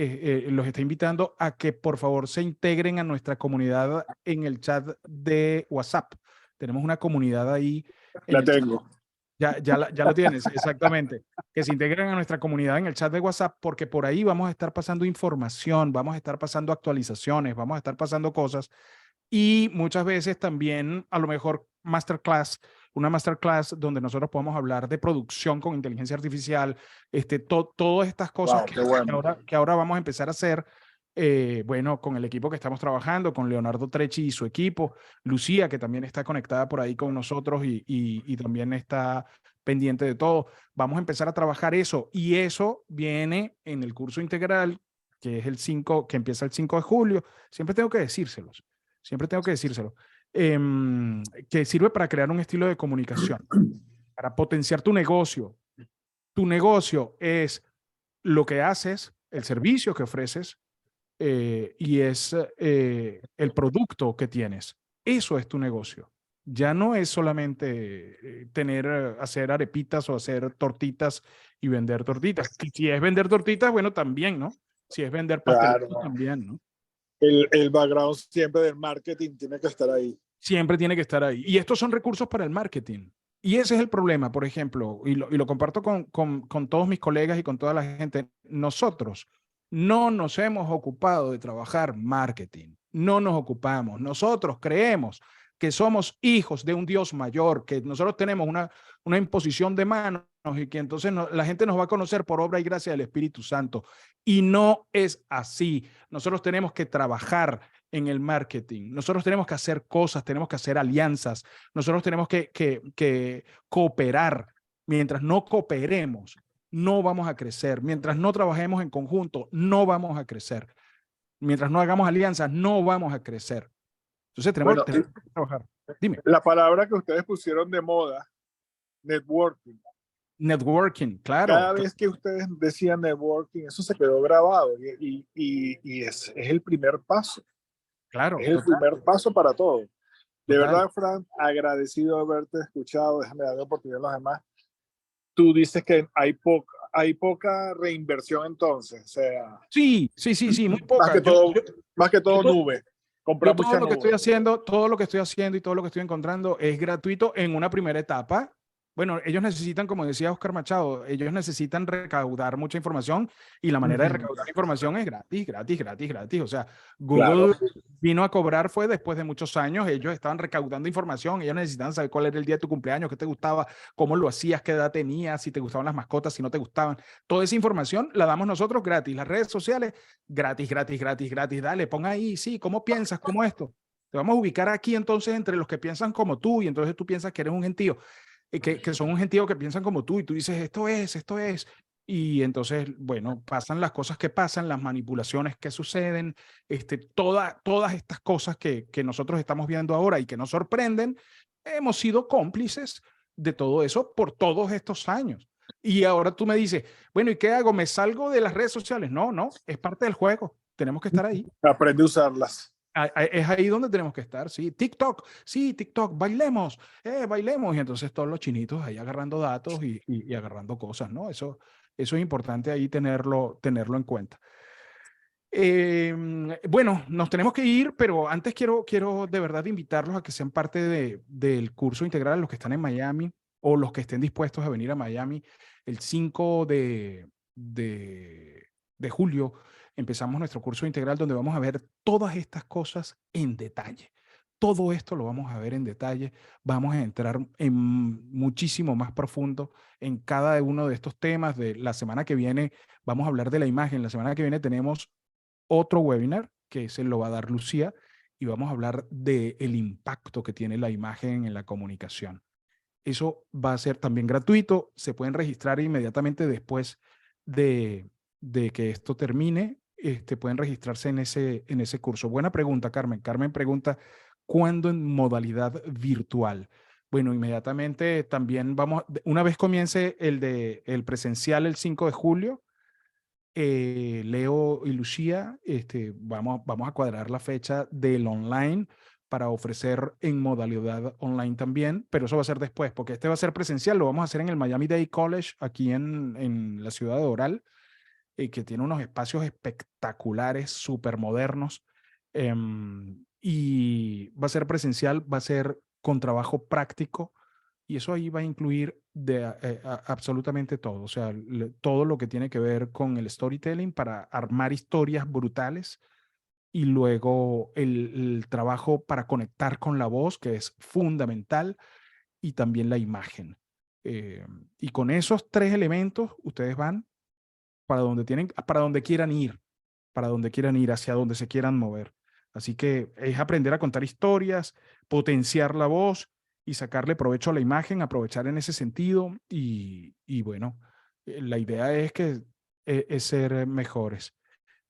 los está invitando a que por favor se integren a nuestra comunidad en el chat de WhatsApp. Tenemos una comunidad ahí. La tengo. Ya lo tienes, exactamente. Que se integren a nuestra comunidad en el chat de WhatsApp, porque por ahí vamos a estar pasando información, vamos a estar pasando actualizaciones, vamos a estar pasando cosas, y muchas veces también a lo mejor una masterclass donde nosotros podamos hablar de producción con inteligencia artificial, todas estas cosas que ahora vamos a empezar a hacer. Bueno, con el equipo que estamos trabajando, con Leonardo Trecci y su equipo, Lucía, que también está conectada por ahí con nosotros y también está pendiente de todo. Vamos a empezar a trabajar eso, y eso viene en el curso integral, que es que empieza el 5 de julio. Siempre tengo que decírselo, que sirve para crear un estilo de comunicación, para potenciar tu negocio. Tu negocio es lo que haces, el servicio que ofreces, y es el producto que tienes. Eso es tu negocio. Ya no es solamente hacer arepitas o hacer tortitas y vender tortitas. Si es vender tortitas, bueno, también, ¿no? Si es vender pastelitos, Claro. también, ¿no? El background siempre del marketing tiene que estar ahí. Siempre tiene que estar ahí. Y estos son recursos para el marketing. Y ese es el problema, por ejemplo, y lo comparto con todos mis colegas y con toda la gente. Nosotros no nos hemos ocupado de trabajar marketing. No nos ocupamos. Nosotros creemos que somos hijos de un Dios mayor, que nosotros tenemos una imposición de manos y que entonces la gente nos va a conocer por obra y gracia del Espíritu Santo. Y no es así. Nosotros tenemos que trabajar en el marketing. Nosotros tenemos que hacer cosas, tenemos que hacer alianzas, nosotros tenemos que cooperar. Mientras no cooperemos, no vamos a crecer. Mientras no trabajemos en conjunto, no vamos a crecer. Mientras no hagamos alianzas, no vamos a crecer. Entonces tenemos que trabajar. Dime. La palabra que ustedes pusieron de moda, networking. Networking, claro. Cada vez que ustedes decían networking, eso se quedó grabado y es el primer paso. Claro. Es el primer paso para todo. De Total. verdad, Fran, agradecido de haberte escuchado. Déjame dar la oportunidad a los demás. Tú dices que hay poca reinversión entonces. O sea, sí, muy poca. Más que todo nube. Comprar todo mucha lo que nube. estoy haciendo, todo lo que estoy haciendo y todo lo que estoy encontrando es gratuito en una primera etapa. Bueno, ellos necesitan, como decía Oscar Machado, ellos necesitan recaudar mucha información y la manera de recaudar información es gratis, gratis, gratis, gratis. O sea, Google vino a cobrar fue después de muchos años. Ellos estaban recaudando información, ellos necesitaban saber cuál era el día de tu cumpleaños, qué te gustaba, cómo lo hacías, qué edad tenías, si te gustaban las mascotas, si no te gustaban. Toda esa información la damos nosotros gratis. Las redes sociales, gratis, gratis, gratis, gratis. Dale, pon ahí, sí, ¿cómo piensas? ¿Cómo esto? Te vamos a ubicar aquí entonces entre los que piensan como tú y entonces tú piensas que eres un gentío. Que son un gentío que piensan como tú y tú dices, esto es. Y entonces, bueno, pasan las cosas que pasan, las manipulaciones que suceden, todas estas cosas que nosotros estamos viendo ahora y que nos sorprenden, hemos sido cómplices de todo eso por todos estos años. Y ahora tú me dices, bueno, ¿y qué hago? ¿Me salgo de las redes sociales? No, es parte del juego. Tenemos que estar ahí. Aprende a usarlas. Es ahí donde tenemos que estar, sí. TikTok, bailemos. Y entonces todos los chinitos ahí agarrando datos y agarrando cosas, ¿no? Eso es importante ahí tenerlo en cuenta. Bueno, nos tenemos que ir, pero antes quiero de verdad invitarlos a que sean parte del curso integral, los que están en Miami o los que estén dispuestos a venir a Miami el 5 de julio. Empezamos nuestro curso integral donde vamos a ver todas estas cosas en detalle. Todo esto lo vamos a ver en detalle. Vamos a entrar en muchísimo más profundo en cada uno de estos temas. De la semana que viene vamos a hablar de la imagen. La semana que viene tenemos otro webinar que se lo va a dar Lucía y vamos a hablar del impacto que tiene la imagen en la comunicación. Eso va a ser también gratuito. Se pueden registrar inmediatamente después de que esto termine. Pueden registrarse en ese curso. Buena pregunta, Carmen. Carmen pregunta, ¿cuándo en modalidad virtual? Bueno, inmediatamente también una vez comience el presencial el 5 de julio, Leo y Lucía, vamos a cuadrar la fecha del online para ofrecer en modalidad online también, pero eso va a ser después, porque va a ser presencial, lo vamos a hacer en el Miami-Dade College, aquí en la ciudad de Doral, que tiene unos espacios espectaculares, súper modernos, y va a ser presencial, va a ser con trabajo práctico, y eso ahí va a incluir absolutamente todo, o sea, todo lo que tiene que ver con el storytelling para armar historias brutales, y luego el trabajo para conectar con la voz, que es fundamental, y también la imagen. Y con esos tres elementos, ustedes van para donde quieran ir, hacia donde se quieran mover. Así que es aprender a contar historias, potenciar la voz y sacarle provecho a la imagen, aprovechar en ese sentido. Y bueno, la idea es ser mejores.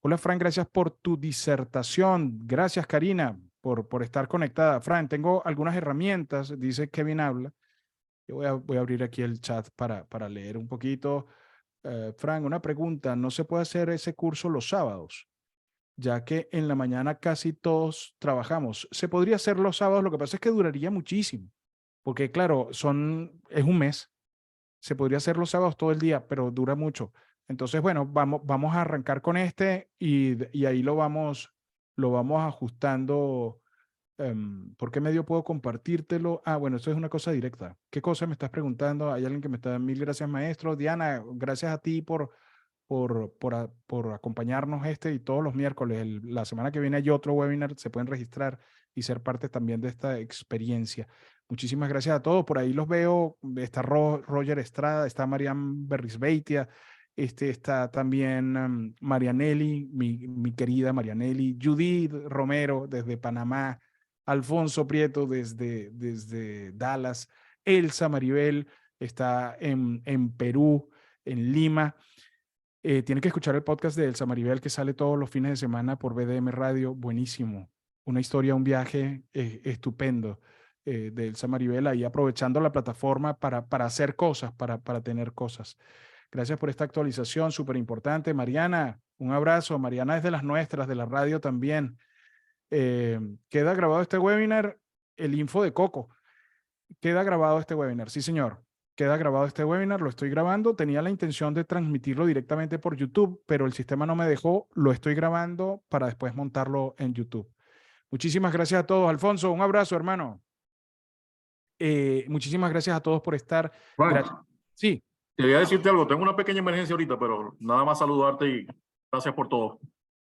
Hola, Fran, gracias por tu disertación. Gracias, Karina, por estar conectada. Fran, tengo algunas herramientas, dice Kevin Habla. Yo voy a abrir aquí el chat para leer un poquito. Fran, una pregunta. ¿No se puede hacer ese curso los sábados? ya que en la mañana casi todos trabajamos. Se podría hacer los sábados, lo que pasa es que duraría muchísimo, porque claro, es un mes. Se podría hacer los sábados todo el día, pero dura mucho. Entonces, bueno, vamos a arrancar con este y ahí lo vamos ajustando. ¿Por qué medio puedo compartírtelo? Ah, bueno, esto es una cosa directa. ¿Qué cosa me estás preguntando? Hay alguien que me está dando mil gracias, maestro. Diana, gracias a ti por acompañarnos y todos los miércoles. La semana que viene hay otro webinar, se pueden registrar y ser parte también de esta experiencia. Muchísimas gracias a todos. Por ahí los veo. Está Roger Estrada, está Marian Berrisbeitia, está también Marianelli, mi querida Marianelli, Judith Romero desde Panamá, Alfonso Prieto desde Dallas, Elsa Maribel está en Perú, en Lima. Tienen que escuchar el podcast de Elsa Maribel que sale todos los fines de semana por BDM Radio. Buenísimo. Una historia, un viaje estupendo de Elsa Maribel, ahí aprovechando la plataforma para hacer cosas, para tener cosas. Gracias por esta actualización, súper importante. Mariana, un abrazo. Mariana es de las nuestras, de la radio también. Queda grabado este webinar, el info de Coco. Queda grabado este webinar, sí señor. Queda grabado este webinar, lo estoy grabando. Tenía la intención de transmitirlo directamente por YouTube, pero el sistema no me dejó. Lo estoy grabando para después montarlo en YouTube. Muchísimas gracias a todos. Alfonso, un abrazo, hermano. Muchísimas gracias a todos por estar. Juan, sí. Quería decirte algo. Tengo una pequeña emergencia ahorita, pero nada más saludarte y gracias por todo.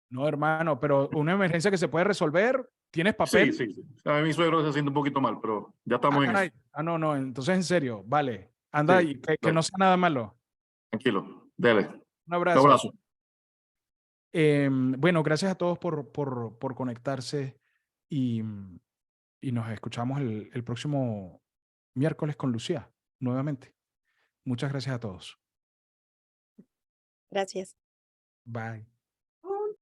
No, hermano, pero una emergencia que se puede resolver. ¿Tienes papel? Sí. A mí mi suegro se siente un poquito mal, pero ya estamos en eso. No. Entonces, en serio, vale. Anda y que no sea nada malo. Tranquilo. Dele. Un abrazo. Un abrazo. Bueno, gracias a todos por conectarse y nos escuchamos el próximo miércoles con Lucía, nuevamente. Muchas gracias a todos. Gracias. Bye.